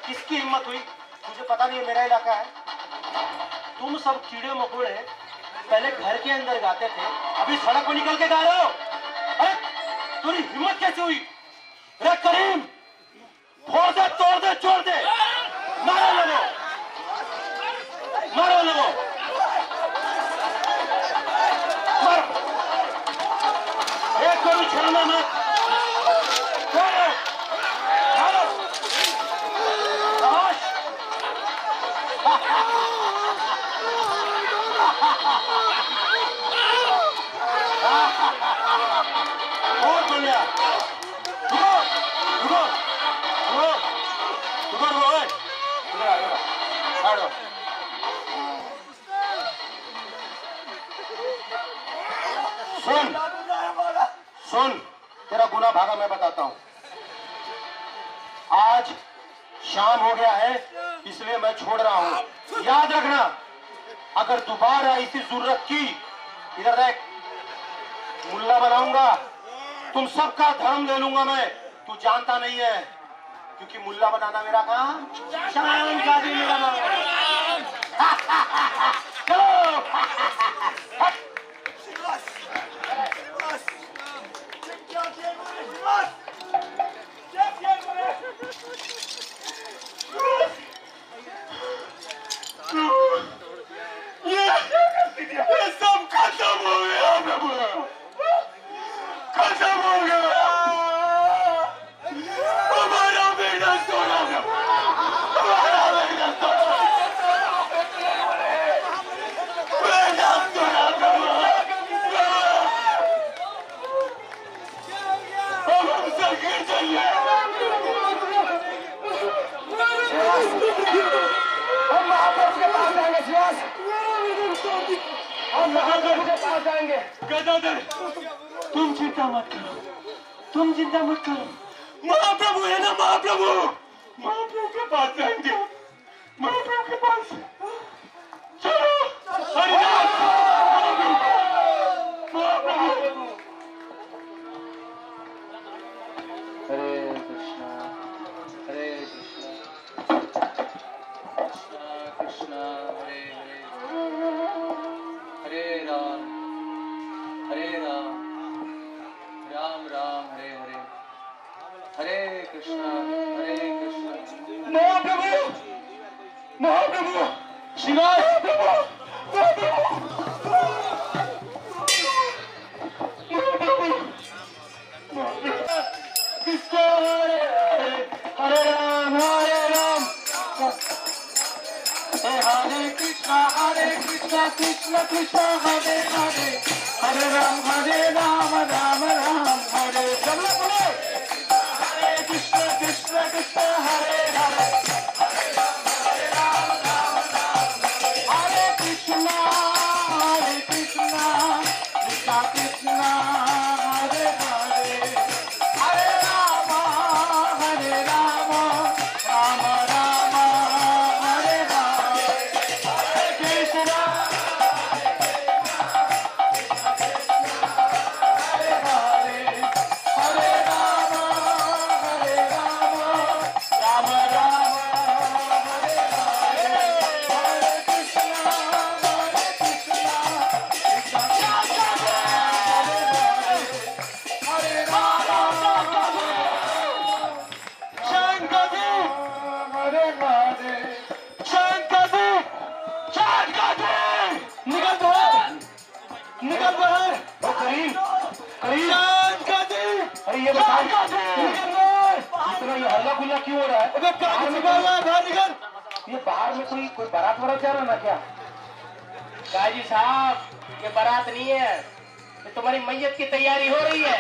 किसकी हिम्मत हुई? मुझे पता नहीं है, मेरा इलाका है। तुम सब कीड़े मकोड़े पहले घर के अंदर गाते थे, अभी सड़क पर निकल के गा रहे हो। अरे तुम्हारी हिम्मत कैसे हुई? रे करीम, फोड़ दे, तोड़ दे, छोड़ दे, मारो लोगो, मारो लोगो, मारो, एक करो छोड़ना मत, मारो, मारो, शाबाश। बहुत बढ़िया। रुको रुको रुको रुको रुको, ओए इधर आ, इधर आ, बैठो। सुन सुन, तेरा गुनाह भागा मैं बताता हूँ। आज शाम हो गया है इसलिए मैं छोड़ रहा हूँ। याद रखना, अगर दोबारा इसी जरूरत की, इधर देख, मुल्ला बनाऊंगा, तुम सबका धर्म ले लूंगा मैं। तू जानता नहीं है, क्योंकि मुल्ला बनाना मेरा काम, शान काजी मेरा नाम। चलो ये सब खत्म हो गया, खत्म हो गया। हमारा बेटा सोना, हमारा बेटा सोना। जाएंगे। गदाधर, तुम चिंता मत करो, तुम चिंता मत करो। महाप्रभु है ना, महाप्रभु, महाप्रभु के पास जाएंगे, महाप्रभु के पास। चलो हरिदास, महाप्रभु। हरे कृष्णा हरे कृष्णा कृष्णा कृष्णा हरे हरे हरे राम राम राम हरे हरे हरे कृष्णा महाप्रभु, महाप्रभु, शिवाय प्रभु, कृष्ण हरे हरे राम हरे कृष्णा कृष्ण कृष्ण हरे हरे हरे राम राम राम हरे। जगला बोले हरे कृष्ण कृष्ण कृष्ण हरे हरे हरे कृष्णा कृष्ण कृष्ण हरे हरे हरे राम राम राम हरे हरे हरे कृष्णा हरे राम राम राम हरे हरे हरे कृष्णा हरे राम शंकर हरे हरे शंकर निकल बाहर, निकल बाहर। करीम करीम अरे ये बता, इतना ये हल्ला गुल्ला क्यों हो रहा है? अबे कहाँ छिपा हुआ है? बाहर निकल। ये बाहर में कोई बारात वारात जा रहा है ना क्या? काजी साहब, ये बारात नहीं है, ये तुम्हारी मैयत की तैयारी हो रही है।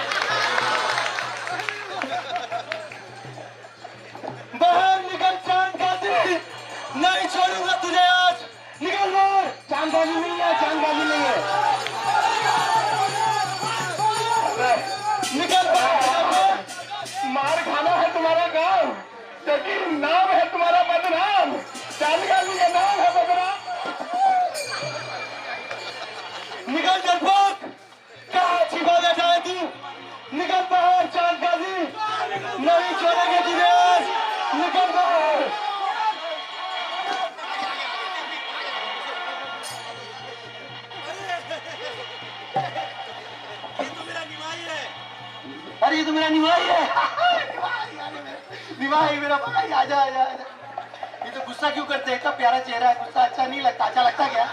बाहर निकल चांदगाजी, नहीं छोड़ूंगा तुझे आज। निकल बाहर। चांदगाजी नहीं है, चांदगाजी नहीं है। निकल बाहर। मार खाना है तुम्हारा गांव, लेकिन नाम है तुम्हारा बदनाम। चांदगाजी का नाम है बदनाम। निकल डरपोक, कहाँ छिपा बैठा है तू? निकल बाहर चांदगाजी, नहीं छोड़ेंगे तुझे आज। निकल बाहर। अरे ये तो मेरा निवाई है। निवाई मेरा भाई, आजा आजा आजा। ये तो गुस्सा क्यों करते हैं? इतना प्यारा चेहरा है, गुस्सा अच्छा नहीं लगता। अच्छा लगता क्या?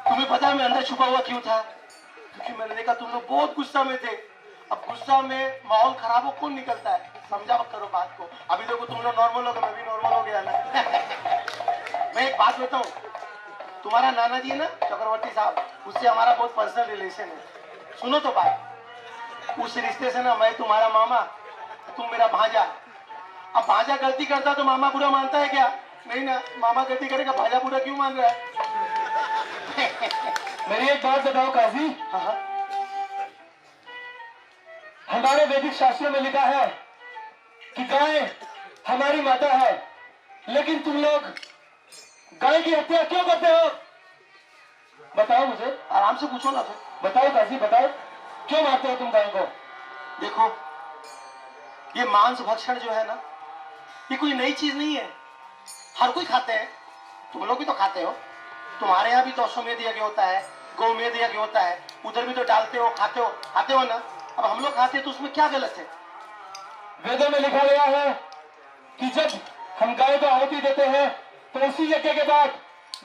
तुम्हें पता है मैं अंदर छुपा हुआ क्यों था? क्योंकि मैंने देखा तुम लोग बहुत गुस्सा में थे। अब गुस्सा में माहौल खराब हो, कौन निकलता है? समझा करो बात को। अभी देखो तुम लोग नॉर्मल हो गए, मैं भी नॉर्मल हो गया ना। मैं एक बात बताऊं, तुम्हारा नाना जी है ना चक्रवर्ती साहब, उससे हमारा बहुत पर्सनल रिलेशन है। सुनो तो बात, उस रिश्ते से ना मैं तुम्हारा मामा, तुम मेरा भांजा। अब भांजा गलती करता तो मामा बुरा मानता है क्या? नहीं ना, मामा गलती करेगा, भांजा बुरा क्यों मान रहा है? मेरी एक बात बताओ काजी। हाँ, हमारे वैदिक शास्त्रों में लिखा है कि गाय हमारी माता है, लेकिन तुम लोग गाय की हत्या क्यों करते हो? बताओ मुझे, आराम से पूछो ना। फिर बताओ काजी, बताओ क्यों मारते हो तुम गाय को? देखो, ये मांस भक्षण जो है ना, ये कोई नई चीज नहीं है। हर कोई खाते हैं, तुम लोग भी तो खाते हो। तुम्हारे यहाँ भी तो अश्वमेध यज्ञ होता है, गौमेध यज्ञ होता है, उधर भी तो डालते हो, खाते हो ना। अब हम लोग खाते हैं तो उसमें क्या गलत है? वेदों में लिखा गया है कि जब हम गाय को आहुति देते हैं तो उसी यज्ञ के बाद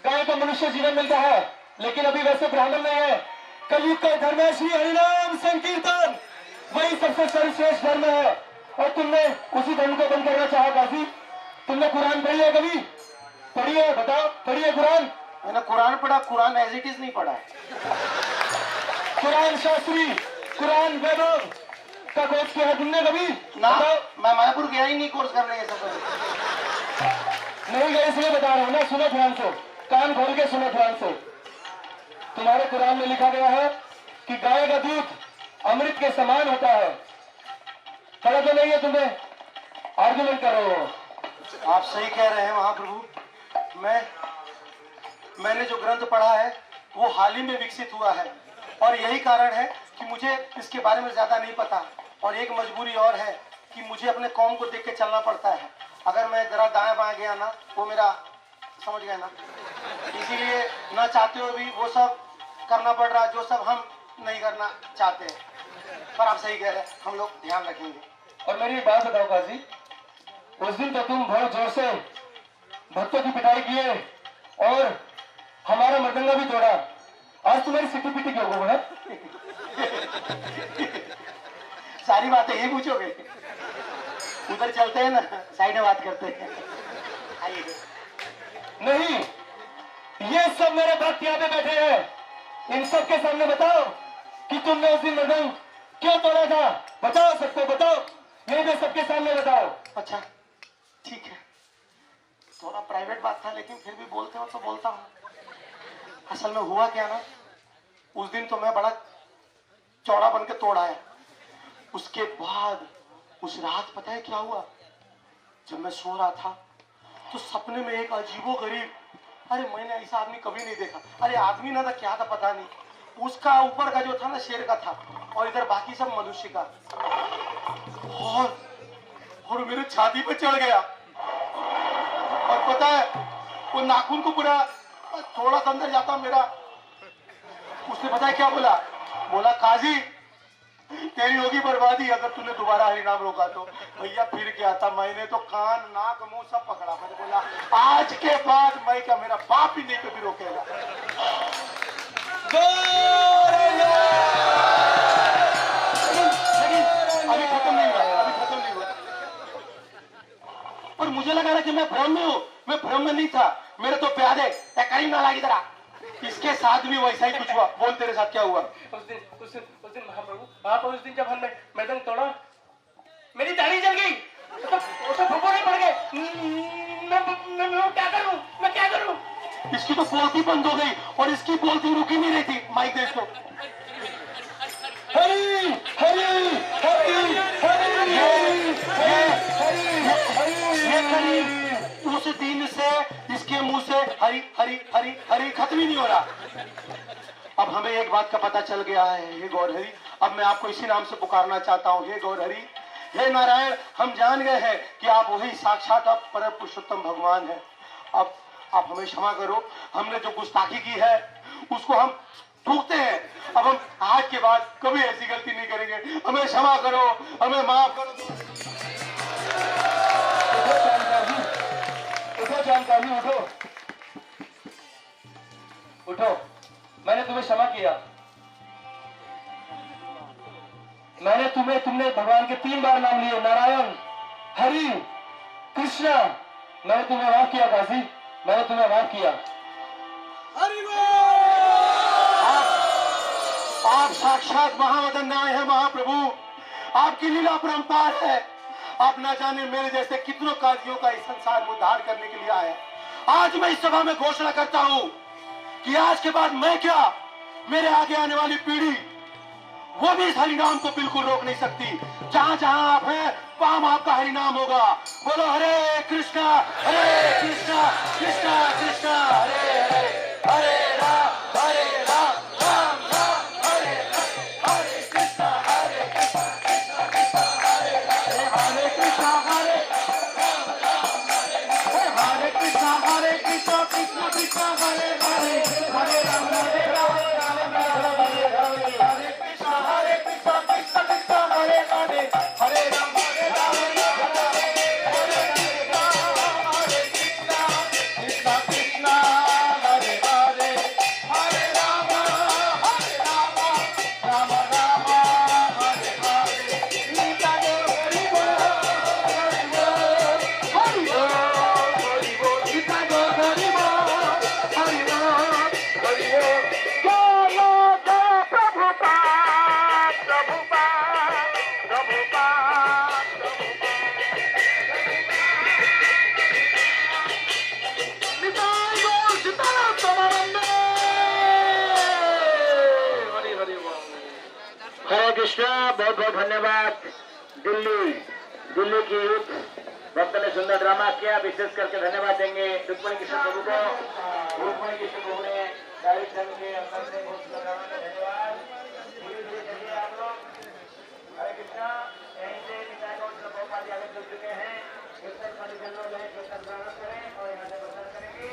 गाय को मनुष्य जीवन मिलता है। लेकिन अभी वैसे ब्राह्मण नहीं है। कलयुग का धर्म है श्री हरिनाम संकीर्तन, वही सबसे सर्वश्रेष्ठ धर्म है। और तुमने उसी धर्म को बंद करना चाहा काजी। तुमने कुरान पढ़ी है कभी? पढ़ी है? बताओ, पढ़ी है कुरान? मैंने कुरान पढ़ा, कुरान एज इट इज नहीं पढ़ा है। कुरान शास्त्री, कुरान वेदों का कोर्स किया है तुमने कभी? ना, मैं मायापुर गया ही नहीं कोर्स करने ये सब। नहीं गए इसलिए बता रहा हूँ ना। सुनो ध्यान से, कान खोल के सुनो ध्यान से। तुम्हारे कुरान में लिखा गया है कि गाय का दूध अमृत के समान होता है। पता तो नहीं है तुम्हें, आर्गुमेंट कर रहे हो। आप सही कह रहे हैं महाप्रभु। मैंने जो ग्रंथ पढ़ा है वो हाल ही में विकसित हुआ है और यही कारण है कि मुझे इसके बारे में ज्यादा नहीं पता। और एक मजबूरी और है कि मुझे अपने कौम को देख के चलना पड़ता है। अगर मैं जरा दाएं बाएं गया ना, वो मेरा, समझ गए ना, इसीलिए ना चाहते हुए भी वो सब करना पड़ रहा है जो सब हम नहीं करना चाहते हैं। पर आप सही कह रहे हैं, हम लोग ध्यान रखेंगे। और मेरी एक बात बताओ काजी, उस दिन तो तुम बहुत जोर से भक्तों की पिटाई किए और हमारा मृदंगा भी तोड़ा। आज तुम्हारी सिटी पिटी क्यों हो है? सारी बातें यही पूछोगे? उधर चलते हैं ना, साइड में बात करते हैं। आइए। नहीं, ये सब मेरे भक्त यहाँ पे बैठे हैं, इन सब के सामने बताओ कि तुमने उस दिन मृदंग क्यों तोड़ा था। बताओ, सबको बताओ, यही पे सबके सामने बताओ। अच्छा ठीक है, थोड़ा प्राइवेट बात था लेकिन फिर भी बोलते हो तो बोलता हूँ। असल में हुआ क्या ना, उस दिन तो मैं बड़ा चौड़ा बन के तोड़ आया। उसके बाद उस रात पता है क्या हुआ? जब मैं सो रहा था तो सपने में एक अजीबो गरीब, अरे मैंने ऐसा आदमी कभी नहीं देखा। अरे आदमी ना था, क्या था पता नहीं। उसका ऊपर का जो था ना शेर का था और इधर बाकी सब मनुष्य का। और मेरे छाती पे चढ़ गया और पता है वो नाखून को पूरा थोड़ा सा अंदर जाता मेरा। उसने पता है क्या बोला? बोला काजी तेरी होगी बर्बादी अगर तूने दोबारा हरिनाम रोका तो। भैया फिर क्या था, मैंने तो कान नाक मुंह सब पकड़ा। मैंने बोला आज के बाद मैं क्या, मेरा बाप ही नहीं कभी रोकेगा। अभी खत्म नहीं हुआ, अभी खत्म नहीं हुआ। और मुझे लगा ना कि मैं भ्रम में हूँ, मैं भ्रम में नहीं था। मेरे तो प्यारे करीम ना लागी जरा, इसके साथ भी वैसा ही कुछ हुआ। बोल तेरे साथ क्या हुआ? उस दिन महाप्रभु, आप उस दिन जब हमने मृदंग तोड़ा, मेरी दाढ़ी जल गई, उसे फुफुर नहीं पड़ गए। मैं क्या करूं? इसकी तो बोलती बंद हो गई और इसकी बोलती रुकी नहीं रही थी। माइक दे इसको। हरी हरी हरी हरी हरी। उस दिन से इसके मुंह से हरी हरी हरी हरी खत्म ही नहीं हो रहा। अब हमें एक बात का पता चल गया है, हे गौरहरि, अब मैं आपको इसी नाम से पुकारना चाहता हूँ। हे गौरहरि, हे नारायण, हम जान गए हैं कि आप वही साक्षात आप परम पुरुषोत्तम भगवान हैं। अब आप हमें क्षमा करो, हमने जो गुस्ताखी की है उसको हम भुगते हैं। अब हम आज के बाद कभी ऐसी गलती नहीं करेंगे। हमें क्षमा करो, हमें माफ करो। उठो जानकारी, उठो उठो। मैंने तुम्हें क्षमा किया। तुमने भगवान के 3 बार नाम लिए, नारायण, हरि, कृष्णा। मैंने तुम्हें माफ किया काशी, मैंने तुम्हें माफ किया। आप साक्षात महावदन न्याय है महाप्रभु, आपकी लीला परंपार है। आप ना जाने मेरे जैसे कितनों काजियों का इस संसार में उद्धार करने के लिए आए। आज मैं इस सभा में घोषणा करता हूं कि आज के बाद मैं क्या, मेरे आगे आने वाली पीढ़ी वो भी इस हरिनाम को बिल्कुल रोक नहीं सकती। जहां जहां आप हैं वहां आपका हरिनाम होगा। बोलो हरे कृष्णा कृष्णा कृष्णा हरे हरे, हरे राम राम राम हरे हरे कृष्णा कृष्णा कृष्णा हरे हरे, हरे कृष्णा हरे हरे कृष्णा कृष्णा कृष्णा हरे हरे, हरे राम हरे राम राम राम हरे हरे, हरे कृष्णा कृष्णा कृष्णा हरे हरे, हरे राम हरे राम राम राम हरे कृष्णा कृष्णा हरे हरे, हरे राम राम राम हरे हरे। गीता गो हरि बोल, हरि बोल, हरि बोल, हरि बोल, गीता गो हरि बोल, हरि बोल, हरि बोल। कृष्णा। बहुत बहुत धन्यवाद। दिल्ली की यूथ भक्त ने सुंदर ड्रामा किया, विशेष करके धन्यवाद देंगे रुक्मणी कृष्ण प्रभु को। रुक्मणी कृष्ण प्रभु ने कार्यक्रम के अंदर से बहुत सुंदर ड्रामा का धन्यवाद। धीरे धीरे चलिए आप लोग। हरे कृष्णा। यहीं से गोपाल जी आगे चल चुके हैं। कीर्तन परिजनों में कीर्तन प्रारंभ करें और यहाँ से प्रचार करेंगे।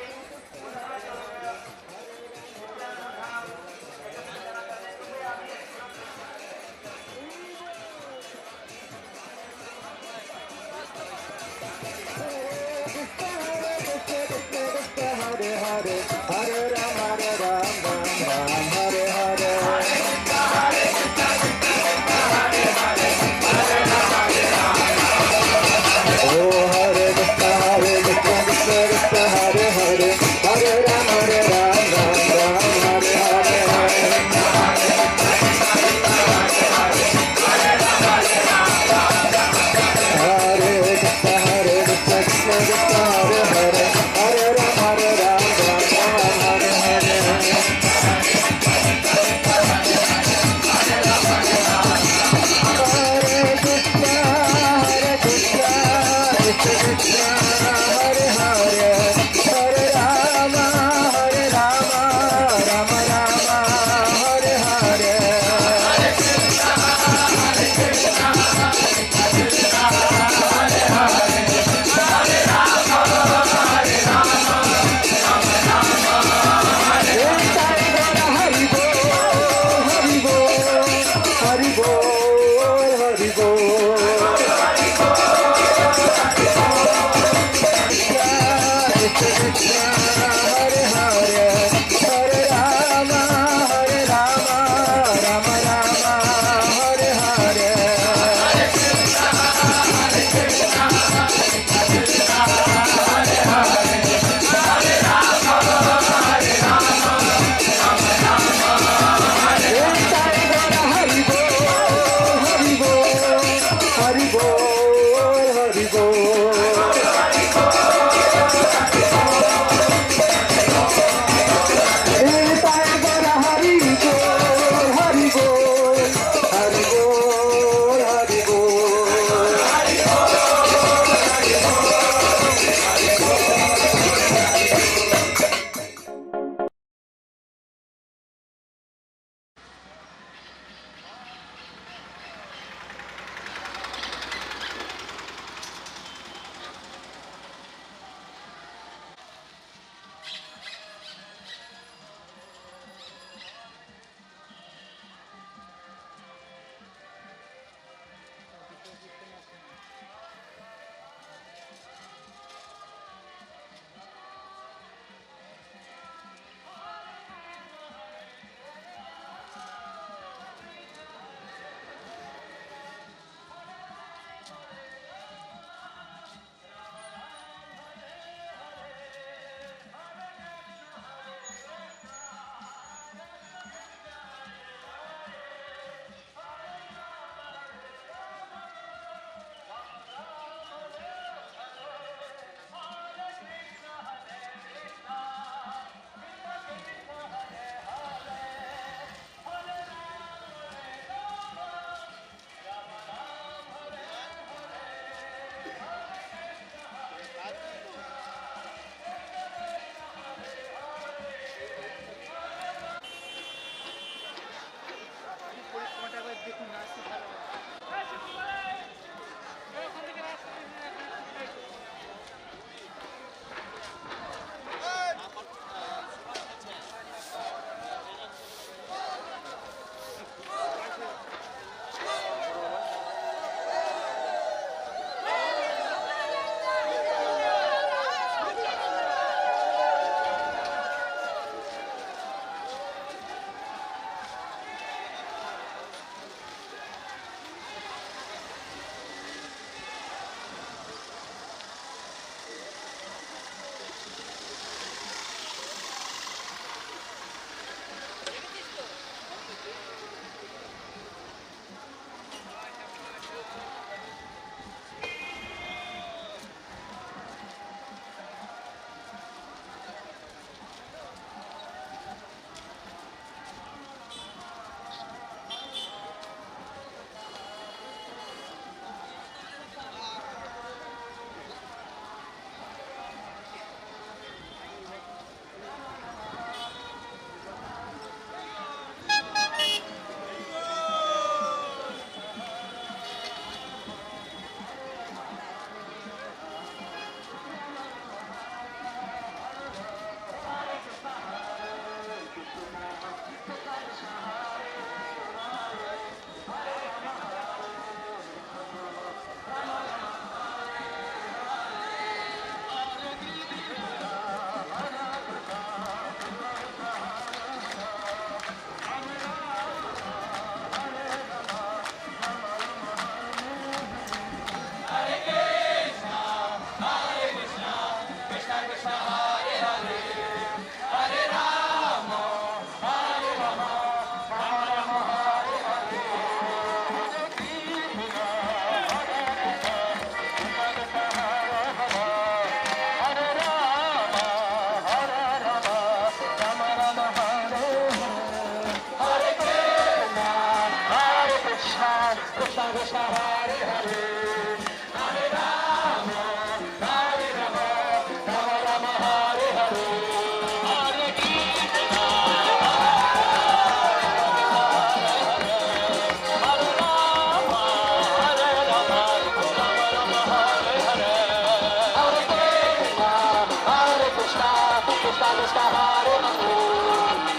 कृष्ण हरे राम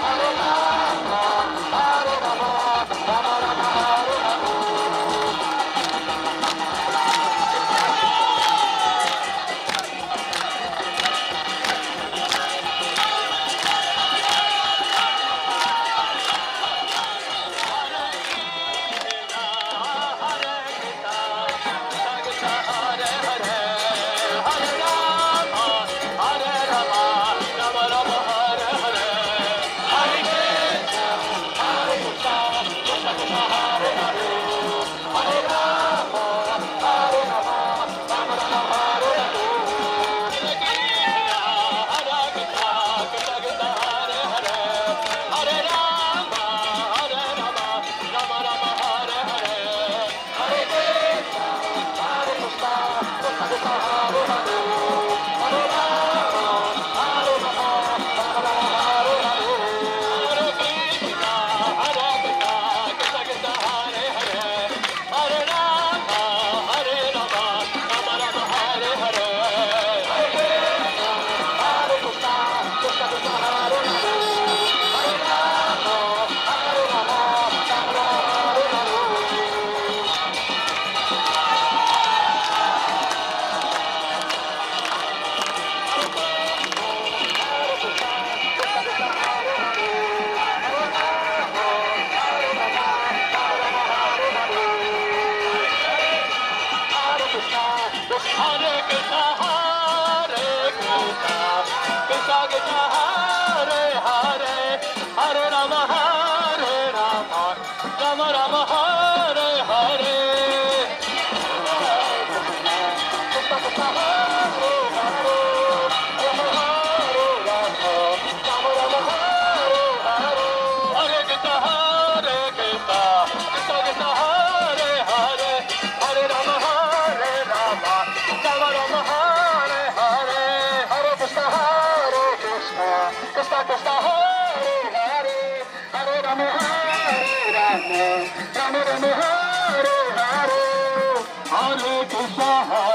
हरे राम हरे राम राम राम हरे राम। Hare Krishna